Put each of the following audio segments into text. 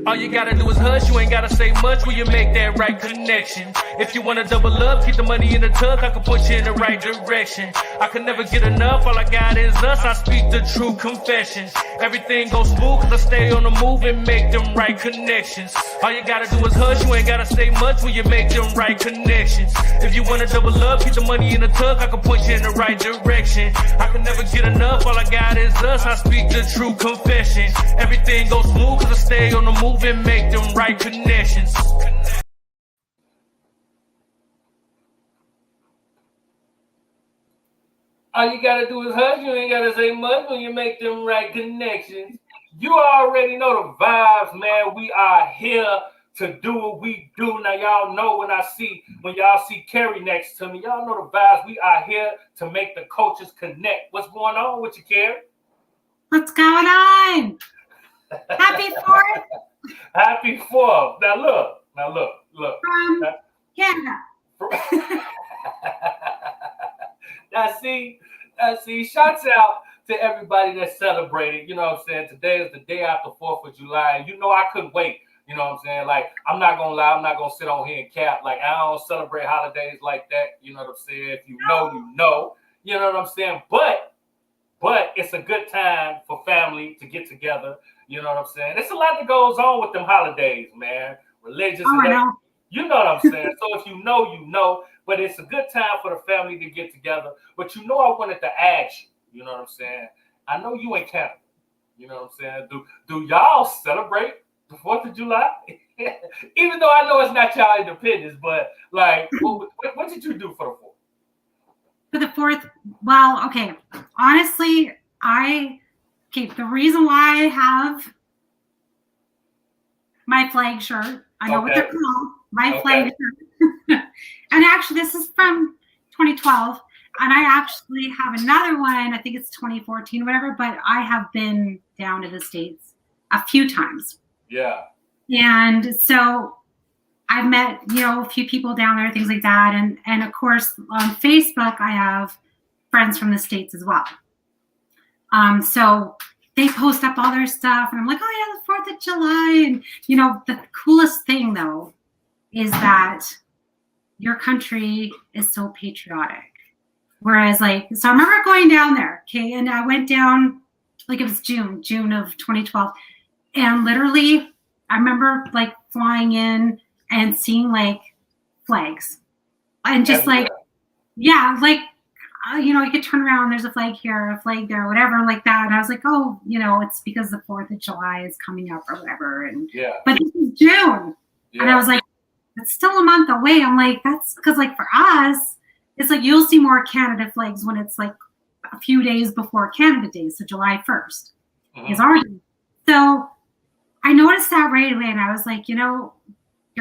All you gotta do is hush, you ain't gotta say much when you make that right connection. If you wanna double up, keep the money in the tuck, I can put you in the right direction. I can never get enough, all I got is us, I speak the true confessions. Everything goes smooth cause I stay on the move and make them right connections. All you gotta do is hush, you ain't gotta say much when you make them right connections. If you wanna double up, keep the money in the tuck, I can put you in the right direction. I can never get enough, all I got is us, I speak the true confession. Everything goes smooth cause I stay on the move and make them right connections. All you gotta do is hush, you ain't gotta say much when you make them right connections. You already know the vibes, man. We are here to do what we do. Now y'all know when y'all see Cari next to me, y'all know the vibes. We are here to make the cultures connect. What's going on with you, Cari? What's going on? Happy 4th. Happy 4th. Now look. Yeah. I see. Shouts out to everybody that celebrated. You know what I'm saying? Today is the day after 4th of July. And you know I couldn't wait. You know what I'm saying? Like, I'm not going to lie. I'm not going to sit on here and cap. Like, I don't celebrate holidays like that. You know what I'm saying? If you know, you know. You know what I'm saying? But it's a good time for family to get together. You know what I'm saying? There's a lot that goes on with them holidays, man. Religious and everything. You know what I'm saying? So if you know, you know. But it's a good time for the family to get together. But you know I wanted to ask you. You know what I'm saying? I know you in Canada. You know what I'm saying? Do y'all celebrate the 4th of July? Even though I know it's not y'all independence, but like, what did you do for the 4th? For the 4th, well, okay. Honestly, the reason why I have my flag shirt, I know what they're called, my flag shirt. And actually, this is from 2012. And I actually have another one, I think it's 2014, whatever, but I have been down to the States a few times. Yeah. And so I've met, a few people down there, things like that. And of course, on Facebook, I have friends from the States as well. So they post up all their stuff and I'm like, oh yeah, the 4th of July. And, the coolest thing though, is that your country is so patriotic. Whereas so I remember going down there, okay, and I went down, it was June of 2012. And literally, I remember flying in and seeing flags. And just you could turn around, there's a flag here, a flag there, whatever, like that. And I was like, oh, it's because the 4th of July is coming up or whatever. And but this is June. Yeah. And I was like, it's still a month away. I'm like, that's because for us, it's you'll see more Canada flags when it's a few days before Canada Day, so July 1st is our day. So I noticed that right away, and I was like, your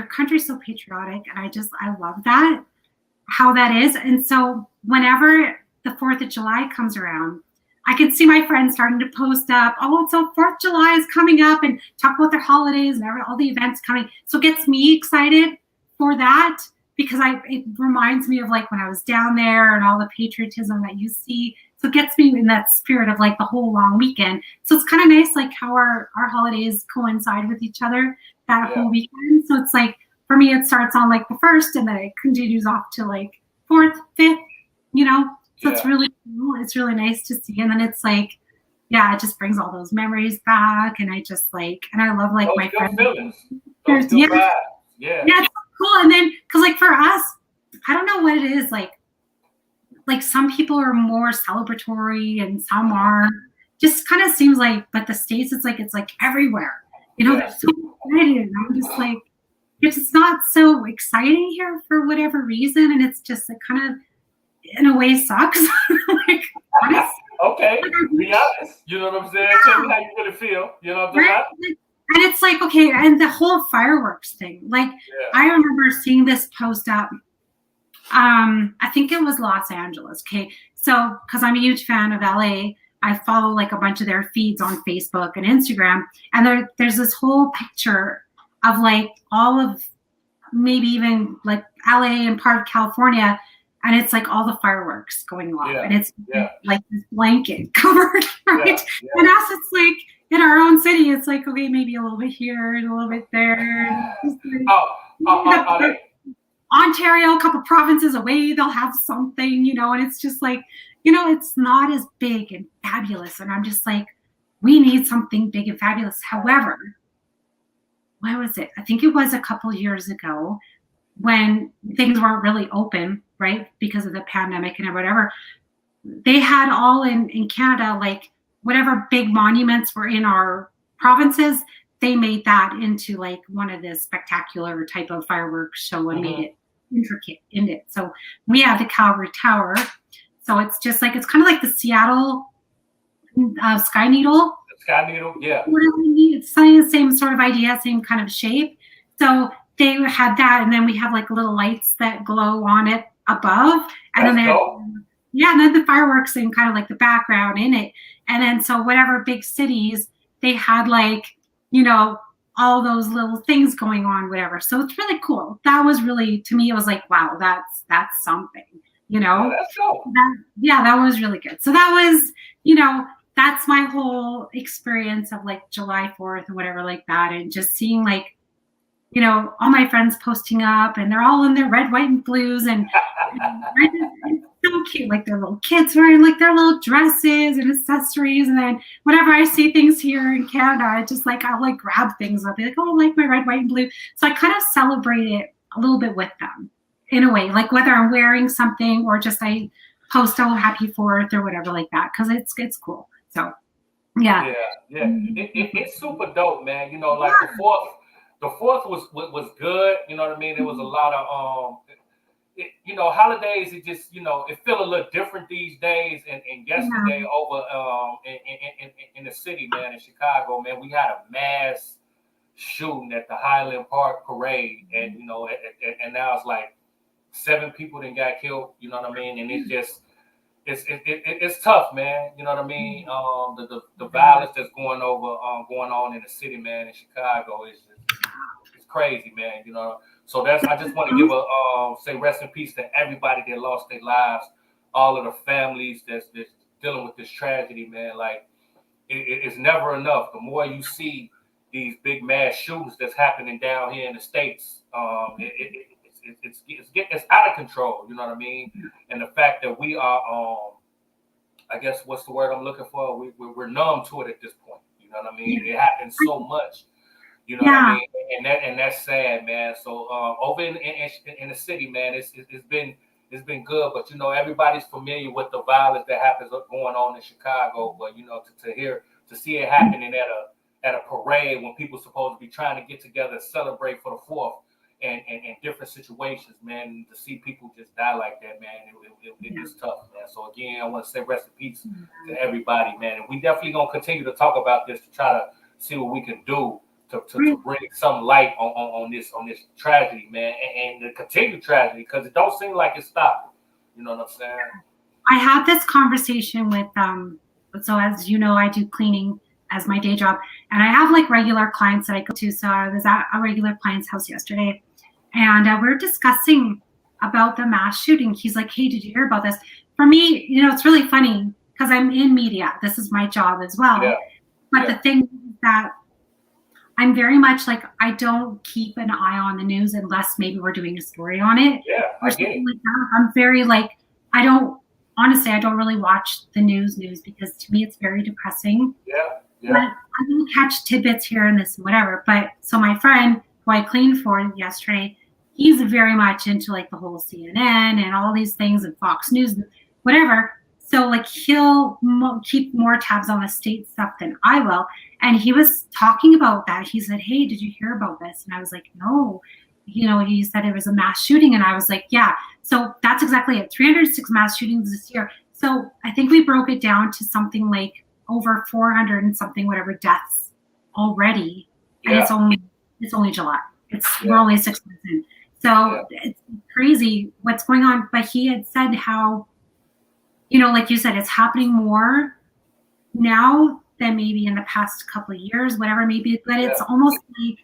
country's so patriotic, and I love that, how that is. And so whenever the 4th of July comes around, I can see my friends starting to post up, oh, so 4th of July is coming up, and talk about their holidays and all the events coming. So it gets me excited for that, because it reminds me of when I was down there and all the patriotism that you see. So it gets me in that spirit of the whole long weekend. So it's kind of nice how our holidays coincide with each other that whole weekend. So it's for me, it starts on the 1st and then it continues off to 4th, 5th, So it's really cool. It's really nice to see. And then it's it just brings all those memories back. And I just and I love my friends. Yeah, it's cool. And then because for us, I don't know what it is, some people are more celebratory and some are, just kind of seems but the States, it's everywhere, they're so excited. And I'm just it's not so exciting here for whatever reason, and it's just kind of in a way sucks. Okay, be honest. You know what I'm saying? Tell me how you really feel. You know what I'm saying? And it's okay, and the whole fireworks thing. I remember seeing this post up. I think it was Los Angeles. Okay, so because I'm a huge fan of LA, I follow a bunch of their feeds on Facebook and Instagram, and there's this whole picture of all of maybe even LA and part of California, and it's all the fireworks going off, and it's this blanket covered, right? And us, it's in our own city, it's like, okay, maybe a little bit here and a little bit there. Like, Ontario, a couple provinces away, they'll have something, and it's just like, it's not as big and fabulous. And I'm just like, we need something big and fabulous. However, why was it? I think it was a couple years ago when things weren't really open, right? Because of the pandemic and whatever. They had all in Canada, like whatever big monuments were in our provinces, they made that into like one of the spectacular type of fireworks show and made it intricate in it. So we have the Calgary Tower. So it's just like, it's kind of like the Seattle Sky Needle. Sky Needle, yeah. It's the same sort of idea, same kind of shape. So they had that, and then we have like little lights that glow on it above. And then they have, and then the fireworks in kind of like the background in it. And then so whatever big cities, they had like, all those little things going on, whatever. So it's really cool. That was really, to me, it was like, wow, that's something, Yeah, that's cool. That was really good. So that was, that's my whole experience of like July 4th or whatever like that. And just seeing like, all my friends posting up and they're all in their red, white, and blues. And it's so cute. Like their little kids wearing like their little dresses and accessories. And then whenever I see things here in Canada, I just like, I'll like grab things. I'll be like, oh, I like my red, white, and blue. So I kind of celebrate it a little bit with them in a way, like whether I'm wearing something or just I post, oh, happy 4th or whatever like that. Cause it's cool. So yeah. It's super dope, man. Like the fourth was good. You know what I mean? There was a lot of holidays. It just it feel a little different these days. And yesterday over in the city, man, in Chicago, man, we had a mass shooting at the Highland Park Parade, and and now it's like 7 people that got killed. You know what I mean? And it's just it's tough, man. You know what I mean? The violence that's going on in the city, man, in Chicago is it's crazy, man. So I just want to give say rest in peace to everybody that lost their lives, all of the families that's dealing with this tragedy, man. Like it's never enough. The more you see these big mass shootings that's happening down here in the States, it's out of control. You know what I mean? And the fact that we are, I guess what's the word I'm looking for? We're numb to it at this point. You know what I mean? It happens so much. You know what I mean? And that's sad, man. So over in the city, man, it's been good. But everybody's familiar with the violence that happens going on in Chicago. But to see it happening at a parade when people supposed to be trying to get together and celebrate for the 4th. And different situations, man, to see people just die like that, man, it's tough, man. So again, I want to say rest in peace to everybody, man. And we definitely gonna continue to talk about this to try to see what we can do to bring some light on this tragedy, man, and the continued tragedy, because it don't seem like it's stopping. You know what I'm saying? I had this conversation with so as you know, I do cleaning as my day job, and I have like regular clients that I go to. So I was at a regular client's house yesterday, and we're discussing about the mass shooting. He's like, hey, did you hear about this? For me, it's really funny because I'm in media. This is my job as well. But the thing is that I'm very much like, I don't keep an eye on the news unless maybe we're doing a story on it. Or something like that. I'm very like, I don't really watch the news because to me it's very depressing. But I will catch tidbits here and this and whatever. But so my friend who I cleaned for yesterday, he's very much into like the whole CNN and all these things and Fox News and whatever. So like he'll keep more tabs on the state stuff than I will. And he was talking about that. He said, hey, did you hear about this? And I was like, no. He said it was a mass shooting. And I was like, yeah. So that's exactly it. 306 mass shootings this year. So I think we broke it down to something like over 400 and something, whatever deaths already. And it's only July. We're only 6 months in. So it's crazy what's going on. But he had said how, like you said, it's happening more now than maybe in the past couple of years, whatever maybe. But it's almost like,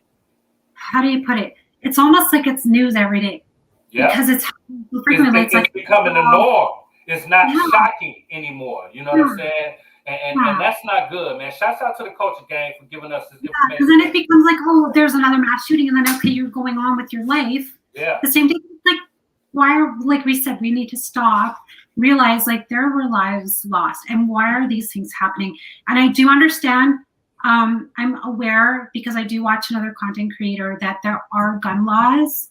how do you put it? It's almost like it's news every day. Because it's frequently. It's becoming the norm. It's not shocking anymore. You know what I'm saying? And that's not good, man. Shouts out to the culture gang for giving us this information. Because then it becomes like, oh, there's another mass shooting, and then okay, you're going on with your life. Yeah. The same thing, like, why are, like we said, we need to stop, realize like there were lives lost, and why are these things happening? And I do understand. I'm aware, because I do watch another content creator, that there are gun laws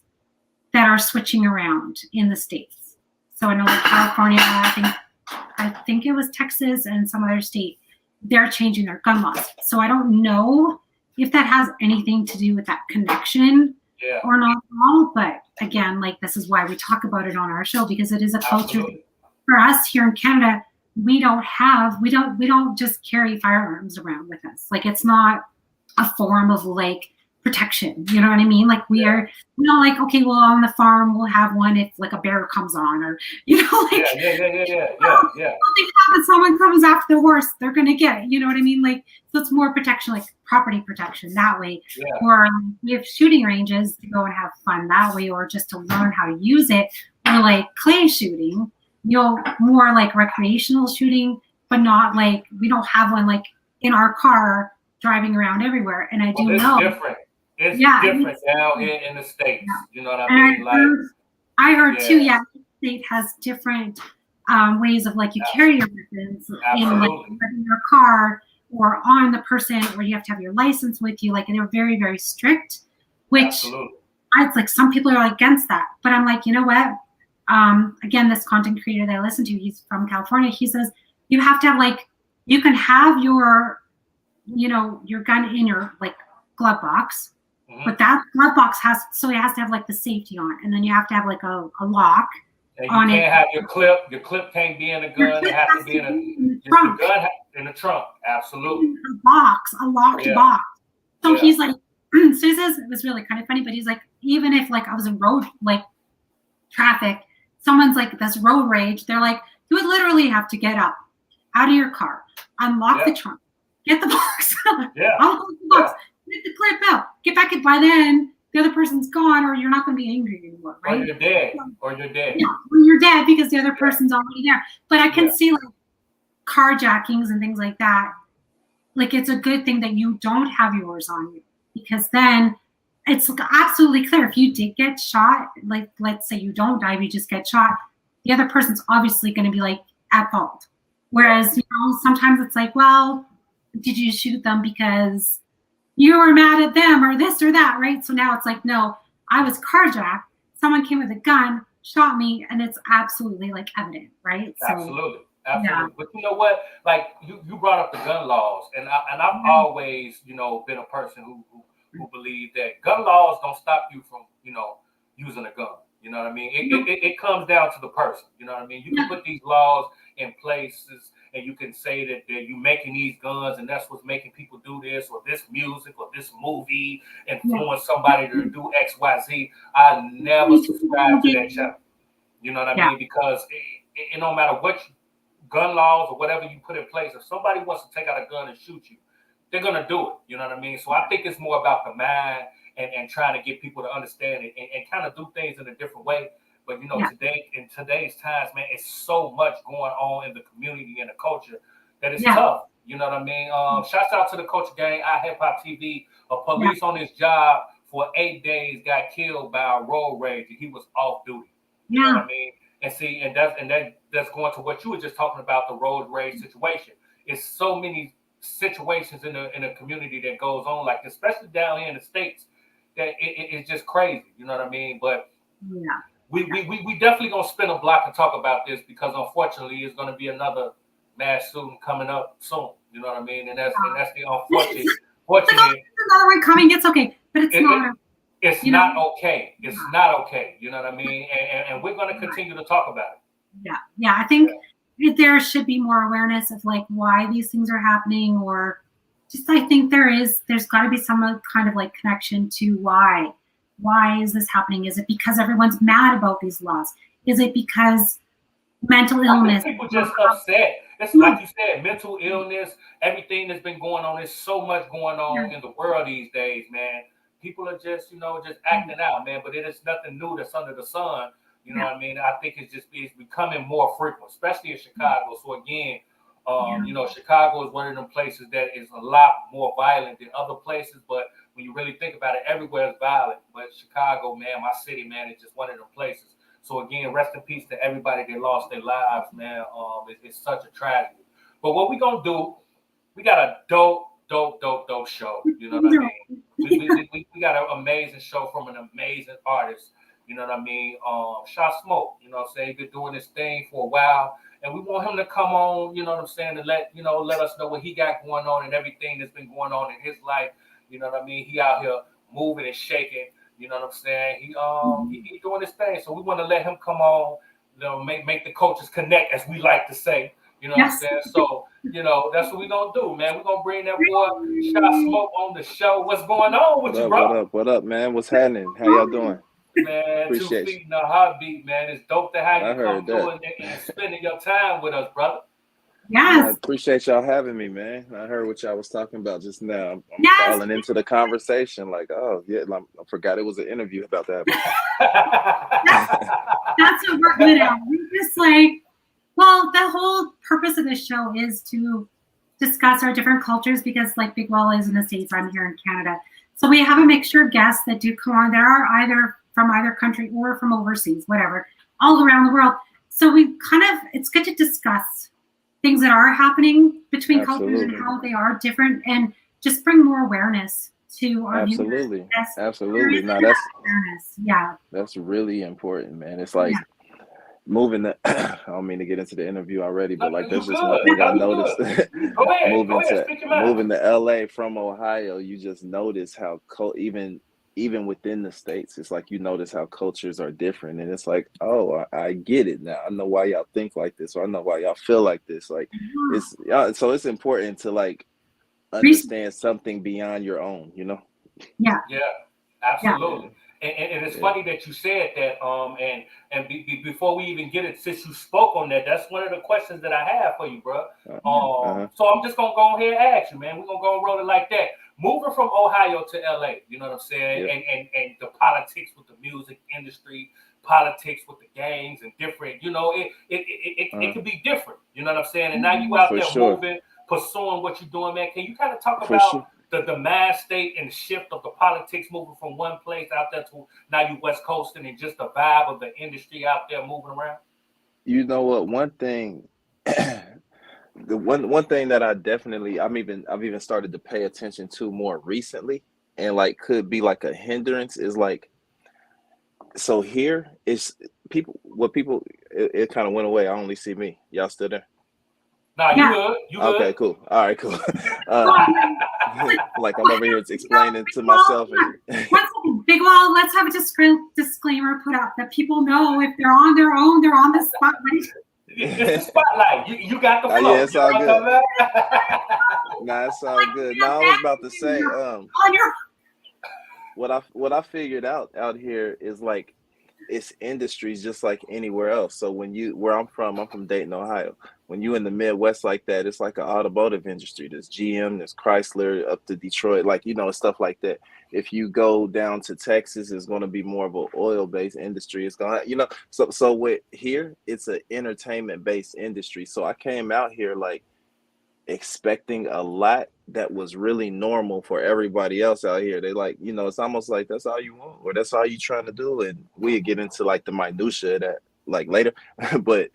that are switching around in the states. So I know like California, I think it was Texas and some other state, they're changing their gun laws. So I don't know if that has anything to do with that connection or not at all. But again, like, this is why we talk about it on our show, because it is a culture. Absolutely. For us here in Canada, we don't just carry firearms around with us. Like, it's not a form of like protection. You know what I mean? Like, we are, like, okay, well, on the farm we'll have one if like a bear comes on, or like something happens, someone comes after the horse, they're gonna get it. You know what I mean? Like, so it's more protection, like property protection that way. Or we have shooting ranges to go and have fun that way, or just to learn how to use it, or like clay shooting. More like recreational shooting, but not like, we don't have one like in our car driving around everywhere. And I do know different. It's different down here in the States. You know what I mean? I heard too, the state has different ways of like, you carry your weapons in like in your car or on the person, or you have to have your license with you. Like, they're very, very strict, which it's like some people are against that. But I'm like, you know what? Again, this content creator that I listen to, he's from California. He says you have to have like, you can have your, your gun in your like glove box, but that glove box it has to have like the safety on it, and then you have to have like a lock on it. You can't have your clip. Your clip can't be in the gun. It has to be in the trunk. The gun in the trunk. Absolutely. A locked box. So he's like, so he says, it was really kind of funny, but he's like, even if like I was in road like traffic, someone's like this road rage, they're like, you would literally have to get up out of your car, unlock the trunk, get the box, unlock the box, get the clip out, get back in. By then, the other person's gone, or you're not going to be angry anymore, right? Or you're dead. Yeah, or you're dead because the other person's already there. But I can see like carjackings and things like that. Like, it's a good thing that you don't have yours on you, because then it's absolutely clear if you did get shot, like, let's say you don't die, you just get shot, the other person's obviously going to be like at fault. Whereas, sometimes it's like, well, did you shoot them because you were mad at them or this or that, right? So now it's like, no, I was carjacked. Someone came with a gun, shot me, and it's absolutely like evident, right? Absolutely. But you know what? Like, you brought up the gun laws, and I've always, been a person who believe that gun laws don't stop you from, using a gun. You know what I mean? It comes down to the person. You know what I mean? You can put these laws in places, and you can say that you're making these guns, and that's what's making people do this, or this music, or this movie influence somebody to do X, Y, Z. I never subscribe to that channel. You know what I mean? Because it no matter what gun laws or whatever you put in place, if somebody wants to take out a gun and shoot you, they're gonna do it. You know what I mean? So I think it's more about the mind and trying to get people to understand it and kind of do things in a different way. But today, in today's times, man, it's so much going on in the community and the culture that it's tough. You know what I mean? Shouts out to the culture gang, Hip Hop TV. A police on his job for 8 days got killed by a road rage. He was off duty. You know what I mean? And see, and that's going to what you were just talking about, the road rage situation. It's so many situations in the community that goes on, like especially down here in the States, that it's just crazy. You know what I mean? But we definitely gonna spin a block and talk about this, because unfortunately it's gonna be another mass shooting coming up soon. You know what I mean? And that's the unfortunate. Another one coming. It's okay, but it's not. It's not okay. It's not okay. You know what I mean? And we're gonna continue to talk about it. Yeah. I think there should be more awareness of like why these things are happening, or just, I think there's got to be some kind of like connection to why is this happening? Is it because everyone's mad about these laws? Is it because mental illness? People just upset. It's like you said, mental illness, everything that's been going on. There's so much going on in the world these days, man. People are just, just acting out, man. But it is nothing new that's under the sun. You know what I mean? I think it's becoming more frequent, especially in Chicago. So again, You know, Chicago is one of them places that is a lot more violent than other places, but when you really think about it, everywhere is violent. But Chicago, man, my city, man, is just one of them places. So again, rest in peace to everybody that lost their lives, man. It's such a tragedy. But what we gonna do? We got a dope show. You know what I mean? We got an amazing show from an amazing artist. You know what I mean? Smoak. You know what I'm saying? He's been doing this thing for a while, and we want him to come on. You know what I'm saying? To let us know what he got going on and everything that's been going on in his life. You know what I mean? He out here moving and shaking. You know what I'm saying? He doing his thing. So we want to let him come on. You know, make the coaches connect, as we like to say. You know what I'm saying? So, you know, that's what we're going to do, man. We're going to bring that boy Smoak on the show. What's going on with you, bro? What up, man? What's happening? How y'all doing? Man, appreciate 2 feet in a heartbeat, man. It's dope to have you come through and spending your time with us, brother. Yes. I appreciate y'all having me, man. I heard what y'all was talking about just now. I'm falling into the conversation like, oh, yeah, I forgot it was an interview about that. That's what we're good at. We're just like, well, the whole purpose of this show is to discuss our different cultures because, like, Bigg is in the States, I'm here in Canada. So we have a mixture of guests that do come on that are either from either country or from overseas, whatever, all around the world. So it's good to discuss things that are happening between cultures and how they are different and just bring more awareness to our viewers. Absolutely. No, that's really important, man. It's like, moving the I don't mean to get into the interview already, but like there's just one thing I noticed. Moving to LA from Ohio, you just notice how even within the states, it's like you notice how cultures are different, and it's like, oh, I get it now. I know why y'all think like this, or I know why y'all feel like this. Like so it's important to like understand something beyond your own, you know? Yeah, absolutely. Yeah. And it's funny that you said that. And before we even get it, since you spoke on that, that's one of the questions that I have for you, bro. So I'm just gonna go ahead and ask you, man. We're gonna go roll it like that. Moving from Ohio to LA, you know what I'm saying, and the politics with the music industry, politics with the gangs, and different. You know, it can be different. You know what I'm saying. And now you out there moving, pursuing what you're doing, man. Can you kind of talk about the mind state and the shift of the politics moving from one place out there to now you West Coasting and just the vibe of the industry out there moving around? You know what? One thing, the one thing that I've even started to pay attention to more recently, and like could be like a hindrance, is like, so here is it kind of went away. I only see me. Y'all still there? No, you good. Okay, cool. All right, cool. Like I'm over here explaining to myself. Bigg Wall, let's have a disclaimer put up that people know if they're on their own, they're on the spotlight. It's the spotlight. You got the flow. Yeah, it's all good. Nah, it's all good. No, I was about to say, what I figured out here is like, it's industries just like anywhere else. So where I'm from Dayton, Ohio. When you in the Midwest like that, it's like an automotive industry. There's GM, there's Chrysler, up to Detroit, like, you know, stuff like that. If you go down to Texas, it's going to be more of an oil-based industry. It's going to, you know, so with here, it's an entertainment-based industry. So I came out here like expecting a lot that was really normal for everybody else out here. They like, you know, it's almost like that's all you want or that's all you trying to do. And we get into like the minutia of that like later. But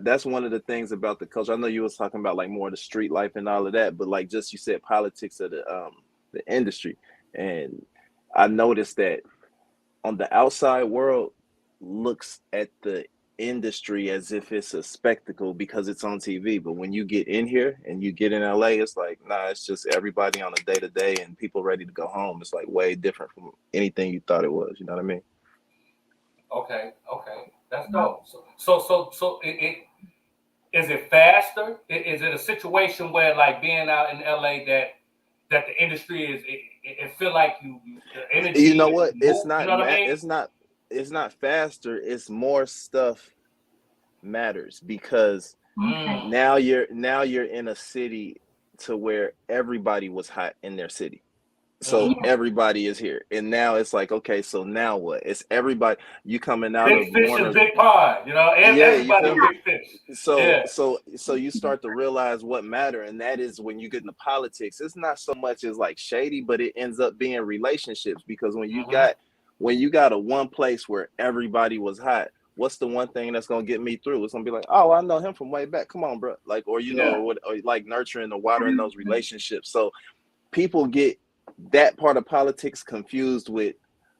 that's one of the things about the culture. I know you was talking about like more of the street life and all of that, but like just you said politics of the industry. And I noticed that on the outside world looks at the industry as if it's a spectacle because it's on TV. But when you get in here and you get in LA, it's like, nah, it's just everybody on a day-to-day and people ready to go home. It's like way different from anything you thought it was. You know what I mean? Okay. That's dope. So it is it faster? Is it a situation where like being out in LA that the industry is it feel like the energy? You know what? It's not. You know what I mean? It's not faster. It's more stuff matters because now you're in a city to where everybody was hot in their city. So everybody is here, and now it's like, okay, so now what? It's everybody. You coming out big of fish Warner, and big pond, you know. Everybody a big fish. So you start to realize what matter, and that is when you get into politics. It's not so much as like shady, but it ends up being relationships, because when you got a one place where everybody was hot, what's the one thing that's gonna get me through? It's gonna be like, oh, I know him from way back. Come on, bro. Like, or or like nurturing or watering those relationships. So people get that part of politics confused with,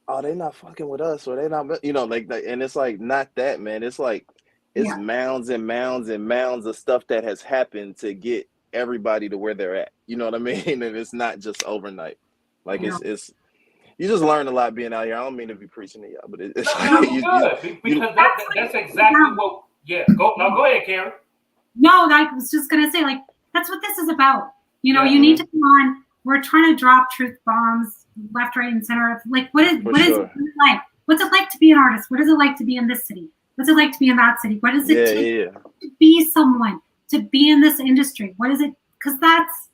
oh, they're not fucking with us, or they're not, like that. And it's like, not that, man. It's like, it's mounds and mounds and mounds of stuff that has happened to get everybody to where they're at. You know what I mean? And it's not just overnight. Like it's you just learn a lot being out here. I don't mean to be preaching to y'all, but it's like because that's exactly what. Yeah, go ahead, Cari. No, I was just gonna say, like, that's what this is about. You know, you need to come on. We're trying to drop truth bombs left, right, and center. Like, what is it like? What's it like to be an artist? What is it like to be in this city? What's it like to be in that city? What is it to be someone, to be in this industry? What is it? Because that's,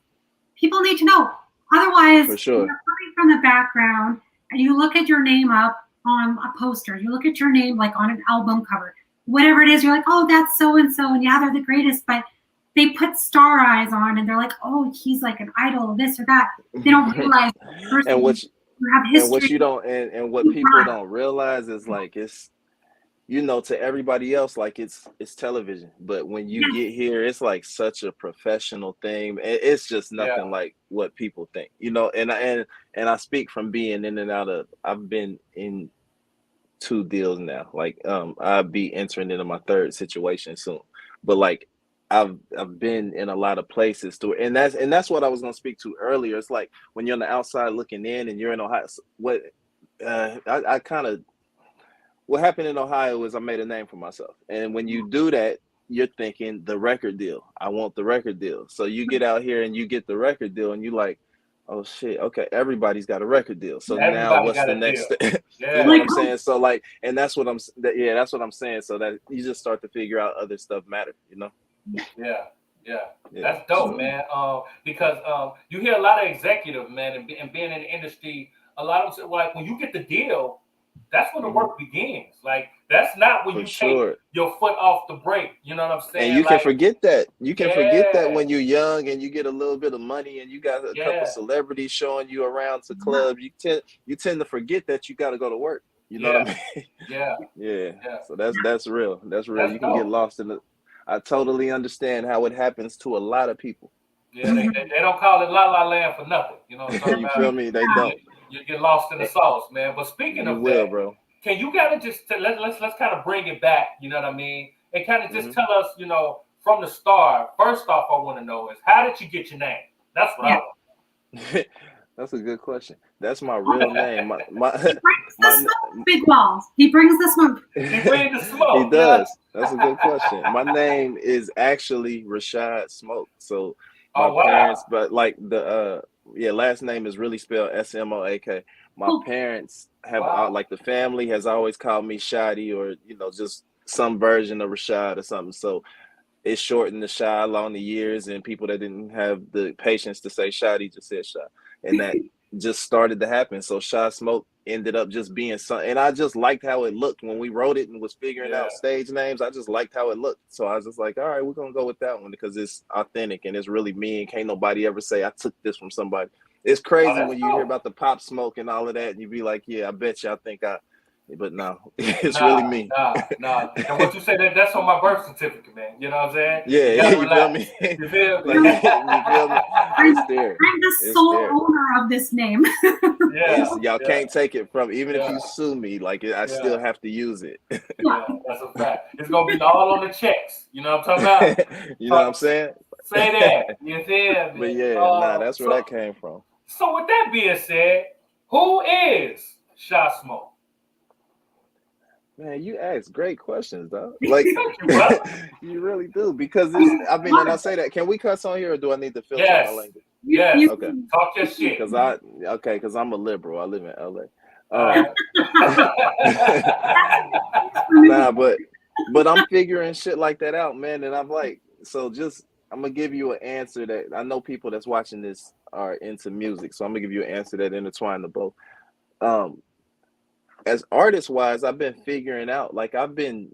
people need to know. Otherwise, you're coming from the background and you look at your name up on a poster. You look at your name like on an album cover. Whatever it is, you're like, oh, that's so-and-so. And yeah, they're the greatest. But they put star eyes on and they're like, oh, he's like an idol, this or that. They don't realize and what you don't, and what people don't realize is, like, it's, to everybody else, like, it's television, but when you get here, it's like such a professional thing. It's just nothing like what people think, and I speak from being in and out of, I've been in 2 deals now. Like, I'll be entering into my 3rd situation soon, but like, I've been in a lot of places too, and that's what I was gonna speak to earlier. It's like, when you're on the outside looking in, and you're in Ohio. What what happened in Ohio is I made a name for myself, and when you do that, you're thinking the record deal. I want the record deal. So you get out here and you get the record deal, and you like, oh shit, okay, everybody's got a record deal. So now what's the next thing? You know what I'm saying? So like, and that's what I'm saying. So that you just start to figure out other stuff matter, Yeah, that's dope, man. Because you hear a lot of executives, man, and being in the industry, a lot of them, like, when you get the deal, that's when the work begins. Like, that's not when you take your foot off the brake. You know what I'm saying? And you can forget that. You can forget that when you're young and you get a little bit of money and you got a couple celebrities showing you around to clubs. You tend to forget that you got to go to work. You know what I mean? Yeah. So that's real. That's real. You can get lost in the. I totally understand how it happens to a lot of people. Yeah, they don't call it La La Land for nothing. You know what I'm talking you about? Feel me? They don't. You get lost in the sauce, man. But speaking of that, bro, can you kind of just let's kind of bring it back? You know what I mean? And kind of just tell us, from the start. First off, I want to know is, how did you get your name? That's what I want. That's a good question. That's my real name. He brings the smoke, Big Walls. He brings the smoke. He brings the smoke. He does. That's a good question. My name is actually Rashad Smoak. So my parents, but like the last name is really spelled Smoak. My parents have like, the family has always called me Shadi, or just some version of Rashad or something. So it shortened the Shy along the years, and people that didn't have the patience to say Shadi just said Shy, and that just started to happen. So Shy Smoak ended up just being something, and I just liked how it looked when we wrote it and was figuring out stage names. I just liked how it looked, so I was just like, all right, we're gonna go with that one because it's authentic and it's really me, and can't nobody ever say I took this from somebody. It's crazy when you hear about the Pop Smoke and all of that, and you be like, yeah, I bet you I think but no, it's really me. Nah. And what you say, that's on my birth certificate, man. You know what I'm saying? Yeah, you feel me? You feel me? You feel me? It's there. I'm the sole owner of this name. Y'all can't take it from, even if you sue me, like, I still have to use it. Yeah, that's a fact. It's gonna be all on the checks. You know what I'm talking about? You know what I'm saying? Say that. You feel me? But that's where that came from. So with that being said, who is Shy Smoak? Man, you ask great questions, dog. Like, you really do, because and I say that. Can we cuss on here, or do I need to filter my language? Yes. Okay. Talk your shit. Because I'm a liberal. I live in LA. Nah, but I'm figuring shit like that out, man. And I'm like, I'm gonna give you an answer that I know people that's watching this are into music, so I'm gonna give you an answer that intertwine the both. Um, as artist wise, I've been figuring out like Smoak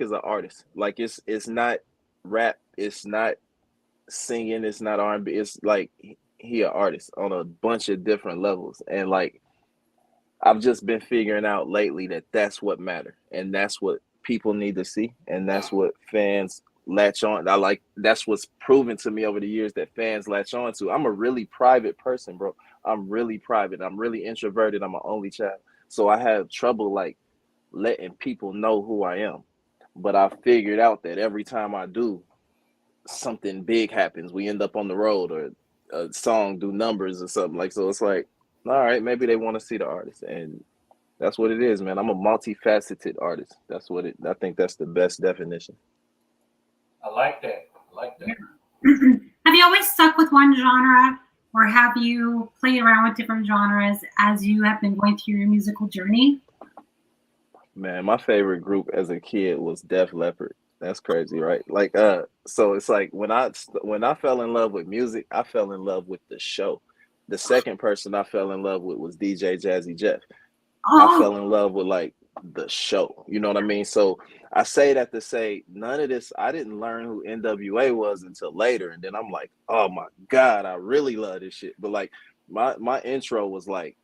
is an artist. Like it's not rap, it's not singing, it's not R&B. It's like he an artist on a bunch of different levels, and like I've just been figuring out lately that that's what matter, and that's what people need to see, and that's what fans latch on. That's what's proven to me over the years that fans latch on to. I'm a really private person, bro. I'm really private. I'm really introverted. I'm an only child, so I have trouble like letting people know who I am. But I figured out that every time I do, something big happens. We end up on the road, or a song do numbers or something like. So it's like, all right, maybe they want to see the artist, and that's what it is, man. I'm a multifaceted artist. That's what it. I think that's the best definition. I like that. I like that. Have you always stuck with one genre, or have you played around with different genres as you have been going through your musical journey? Man, my favorite group as a kid was Def Leppard. That's crazy, right? Like, so it's like when I fell in love with music, I fell in love with the show. The second person I fell in love with was DJ Jazzy Jeff. I fell in love with like the show. You know what I mean? So I say that to say none of this, I didn't learn who NWA was until later. And then I'm like, oh my God, I really love this shit. But like my intro was like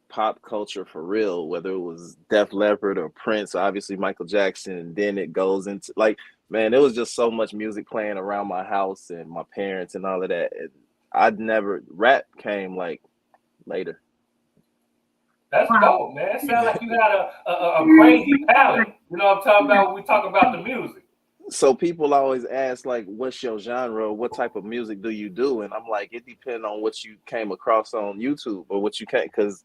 pop culture for real, whether it was Def Leppard or Prince, obviously Michael Jackson, and then it goes into like, man, there was just so much music playing around my house and my parents and all of that. And rap came like later. That's dope, man. It sounds like you got a crazy palette. You know what I'm talking about when we talk about the music. So people always ask, like, what's your genre? What type of music do you do? And I'm like, it depends on what you came across on YouTube or what you can't, because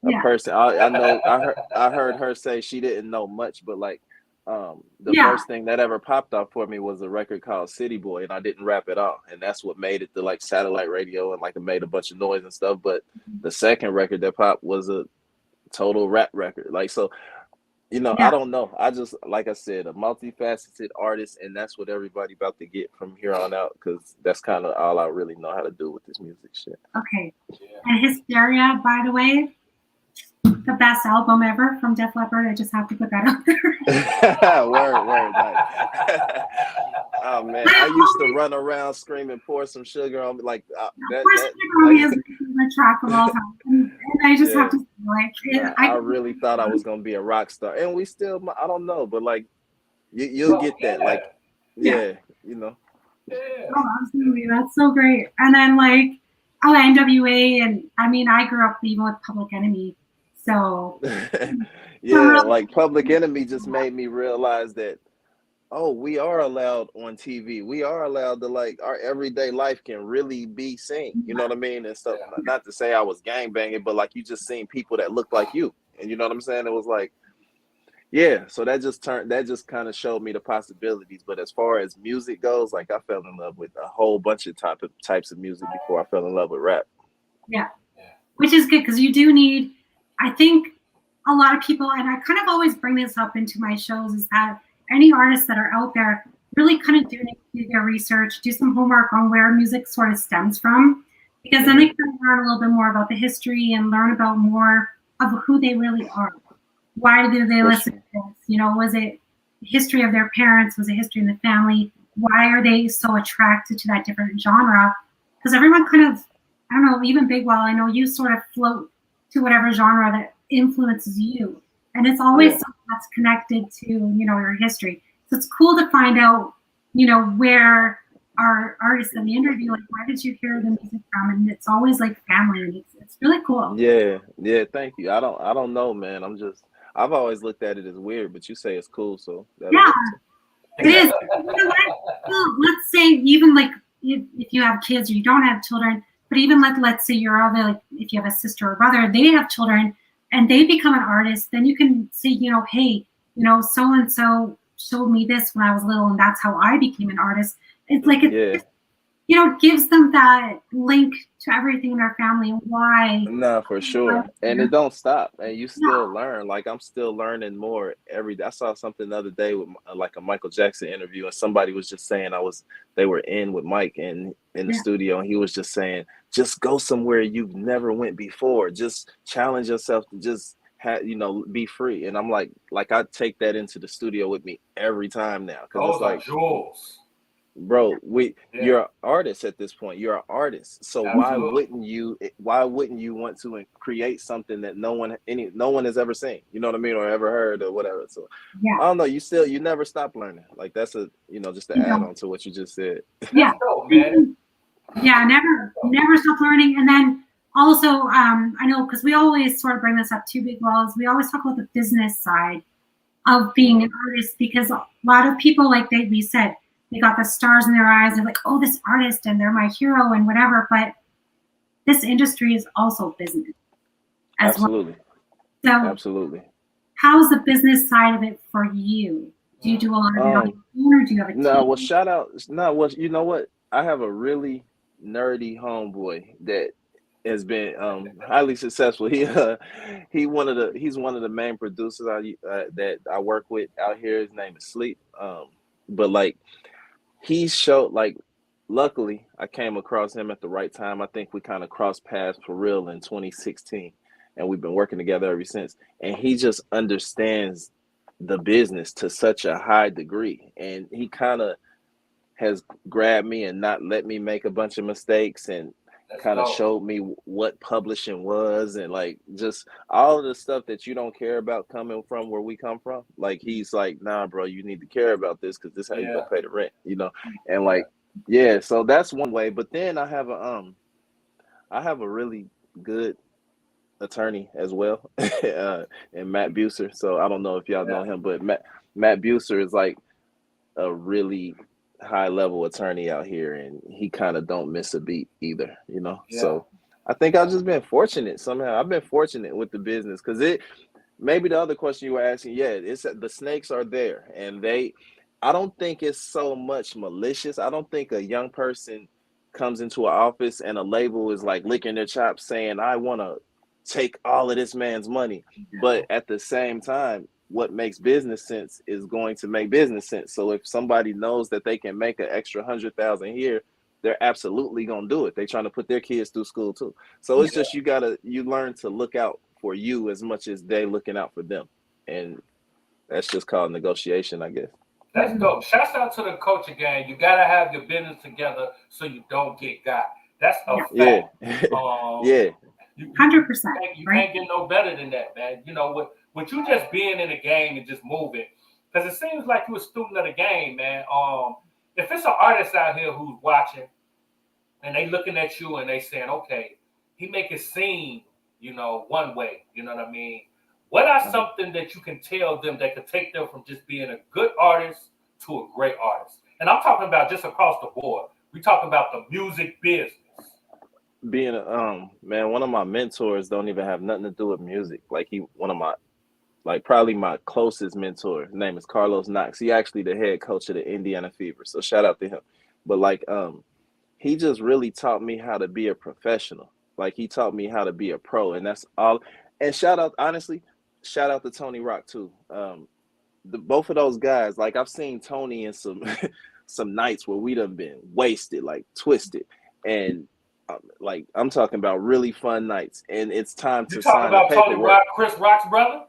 a person, I heard her say she didn't know much, but like the first thing that ever popped off for me was a record called City Boy, and I didn't rap at all, and that's what made it to like satellite radio, and like it made a bunch of noise and stuff. But the second record that popped was a total rap record. Like, so, you know, I don't know. I just, like I said, a multifaceted artist, and that's what everybody about to get from here on out, because that's kind of all I really know how to do with this music shit. Okay. And Hysteria, by the way, the best album ever from Def Leppard. I just have to put that out there. word. Nice. Oh man, I used to run around screaming, "Pour some sugar on me!" Like that. Sugar is my track of all time, and I just have to say, like, I really thought I was gonna be a rock star, and we still, I don't know, but like, you'll get that, like, you know. Yeah. Oh, absolutely, that's so great. And then like, NWA, and I mean, I grew up even with Public Enemy. So like Public Enemy just made me realize that, oh, we are allowed on TV. We are allowed to, like, our everyday life can really be seen. You know what I mean? And stuff. Not to say I was gangbanging, but like you just seen people that look like you. And you know what I'm saying? It was like, so that just kind of showed me the possibilities. But as far as music goes, like I fell in love with a whole bunch of types of music before I fell in love with rap. Yeah. Which is good, because you do need, I think a lot of people, and I kind of always bring this up into my shows, is that any artists that are out there really kind of do need to do their research, do some homework on where music sort of stems from, because then they can learn a little bit more about the history and learn about more of who they really are. Why do they listen to this? You know, was it history of their parents? Was it history in the family? Why are they so attracted to that different genre? Because everyone kind of, I don't know, even Bigg, I know you sort of float to whatever genre that influences you. And it's always something that's connected to, you know, your history. So it's cool to find out, you know, where our artists in the interview, like, where did you hear the music from? And it's always like family, and it's really cool. Yeah, thank you. I don't know, man. I've always looked at it as weird, but you say it's cool, so it is. You know what? Well, let's say even like if you have kids or you don't have children, but even like, let's say you're other, like if you have a sister or brother, they have children and they become an artist, then you can say, you know, hey, you know, so and so showed me this when I was little, and that's how I became an artist. It's like gives them that link to everything in their family. Why? Nah, for sure. And it don't stop. And you still No. learn. Like I'm still learning more every day. I saw something the other day with like a Michael Jackson interview, and somebody was just saying they were in with Mike and in the studio, and he was just saying, just go somewhere you've never went before. Just challenge yourself to just be free. And I'm like I take that into the studio with me every time now. Cause Those it's like, are jewels. bro, you're an artist at this point. You're an artist. So Absolutely. why wouldn't you want to create something that no one has ever seen? You know what I mean? Or ever heard or whatever. So I don't know. You never stop learning. Like that's just to add on to what you just said. Yeah. Go, man. Yeah, never stop learning. And then also, I know because we always sort of bring this up too, Big Wells. We always talk about the business side of being an artist, because a lot of people, like we said, they got the stars in their eyes. They're like, oh, this artist, and they're my hero and whatever. But this industry is also business as Absolutely. well. So absolutely. How's the business side of it for you? Do you do a lot of it on your own, or do you have a team? No, well, shout out. No, well, you know what? I have a really nerdy homeboy that has been highly successful. He's one of the main producers that I work with out here. His name is Sleep. But like he showed like, luckily I came across him at the right time. I think we kind of crossed paths for real in 2016, and we've been working together ever since. And he just understands the business to such a high degree, and he kind of has grabbed me and not let me make a bunch of mistakes, and kind of showed me what publishing was, and like just all of the stuff that you don't care about coming from where we come from. Like he's like, nah, bro, you need to care about this because this is how you gonna pay the rent, and like, yeah. So that's one way. But then I have a really good attorney as well, and Matt Buser. So I don't know if y'all know him, but Matt Buser is like a really high level attorney out here, and he kind of don't miss a beat either, So I think I've just been fortunate somehow. I've been fortunate with the business, because maybe the other question you were asking, it's the snakes are there, and I don't think it's so much malicious. I don't think a young person comes into an office and a label is like licking their chops saying, I want to take all of this man's money. But at the same time, what makes business sense is going to make business sense. So if somebody knows that they can make an extra 100,000 here, they're absolutely gonna do it. They're trying to put their kids through school too. So it's just you learn to look out for you as much as they looking out for them, and that's just called negotiation, I guess. That's dope. Shouts out to the coach again. You gotta have your business together so you don't get got. That's a fact. Yeah. 100%. You can't get no better than that, man. With you just being in the game and just moving, because it seems like you're a student of the game, man. If it's an artist out here who's watching and they looking at you and they saying, okay, he make it seem, one way, you know what I mean? What are something that you can tell them that could take them from just being a good artist to a great artist? And I'm talking about just across the board. We're talking about the music business. Being man, one of my mentors don't even have nothing to do with music. Like one of my, like probably my closest mentor. His name is Carlos Knox. He actually the head coach of the Indiana Fever. So shout out to him. But like he just really taught me how to be a professional. Like he taught me how to be a pro, and that's all. And shout out to Tony Rock too. Both of those guys, like I've seen Tony in some some nights where we done been wasted, like twisted, and like I'm talking about really fun nights, and it's time to sign the paperwork. Tony Rock, Chris Rock's brother?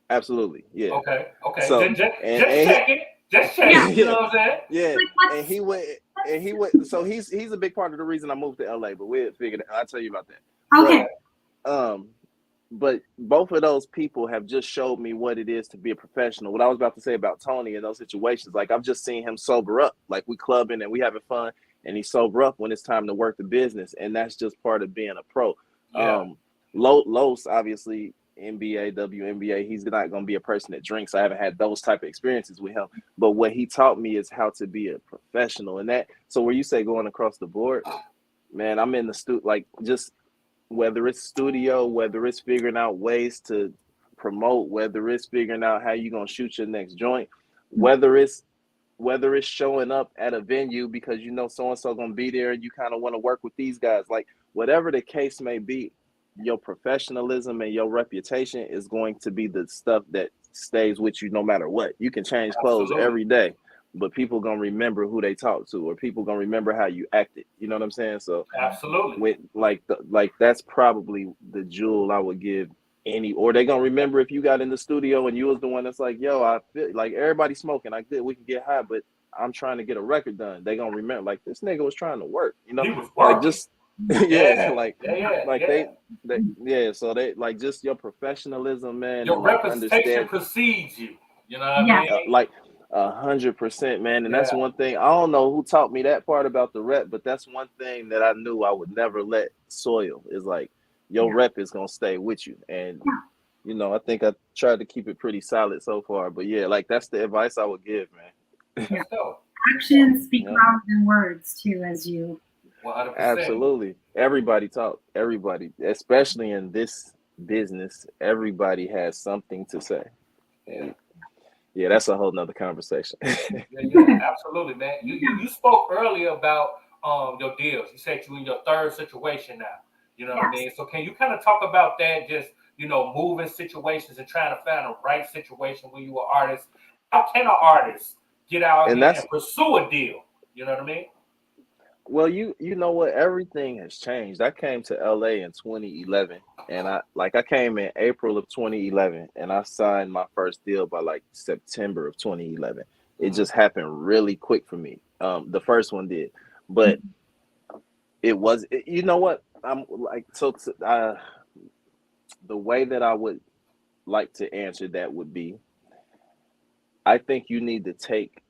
Absolutely, yeah. Okay. So, just checking. Just checking. You know what I'm saying? Yeah. And he went. So he's a big part of the reason I moved to LA. But we'll figure it out. I'll tell you about that. Okay. But both of those people have just showed me what it is to be a professional. What I was about to say about Tony in those situations, like I've just seen him sober up. Like we clubbing and we having fun, and he sober up when it's time to work the business, and that's just part of being a pro. Los, obviously, NBA, WNBA, he's not going to be a person that drinks. I haven't had those type of experiences with him. But what he taught me is how to be a professional. And that, so where you say going across the board, man, I'm in the studio, like just whether it's studio, whether it's figuring out ways to promote, whether it's figuring out how you're going to shoot your next joint, whether it's whether it's showing up at a venue because you know so and so gonna be there and you kind of want to work with these guys, like whatever the case may be, your professionalism and your reputation is going to be the stuff that stays with you no matter what. You can change clothes every day, but people gonna remember who they talk to, or people gonna remember how you acted. You know what I'm saying? So with like that's probably the jewel I would give any, or they gonna remember if you got in the studio and you was the one that's like, yo, I feel like everybody smoking, like we can get high, but I'm trying to get a record done. They gonna remember like this nigga was trying to work, you know, he was working. Like just so they like just your professionalism, man, your and representation precedes you. You know what I mean? Like 100%, man. And that's one thing. I don't know who taught me that part about the rep, but that's one thing that I knew I would never let soil is like your rep is gonna stay with you. And you know, I think I tried to keep it pretty solid so far. But yeah, like that's the advice I would give, man. Actions speak louder than words too, as you 100%. Absolutely. Everybody talk. Everybody, especially in this business, everybody has something to say. And yeah, that's a whole nother conversation. Absolutely, man. You spoke earlier about your deals. You said you in your third situation now. You know what I mean? So can you kind of talk about that? Just, you know, moving situations and trying to find the right situation when you are an artist. How can an artist get out here and pursue a deal? You know what I mean? Well, you know what? Everything has changed. I came to LA in 2011, and I came in April of 2011, and I signed my first deal by like September of 2011. It just happened really quick for me. The first one did, but it was. You know what? I'm like the way that I would like to answer that would be, I think you need to take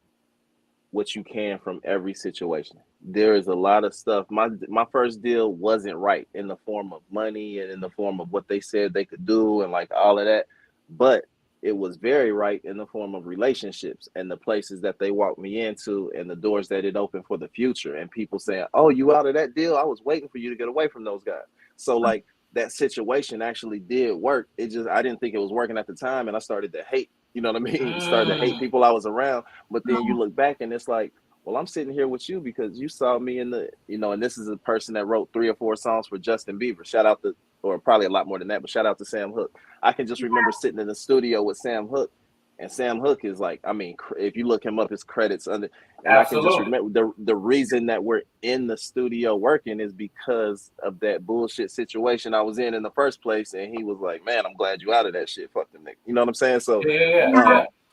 what you can from every situation. There is a lot of stuff. My first deal wasn't right in the form of money and in the form of what they said they could do and like all of that, but it was very right in the form of relationships and the places that they walked me into and the doors that it opened for the future and people saying, oh, you out of that deal? I was waiting for you to get away from those guys. So like that situation actually did work. It just, I didn't think it was working at the time, and I started to hate, you know what I mean? Started to hate people I was around. But then you look back and it's like, well, I'm sitting here with you because you saw me in the, you know, and this is a person that wrote 3 or 4 songs for Justin Bieber. Shout out to, or probably a lot more than that, but shout out to Sam Hook. I can just remember sitting in the studio with Sam Hook, and Sam Hook is like, I mean, if you look him up, his credits under, and I can just remember the reason that we're in the studio working is because of that bullshit situation I was in the first place. And he was like, man, I'm glad you out of that shit. Fuck them niggas. You know what I'm saying? So,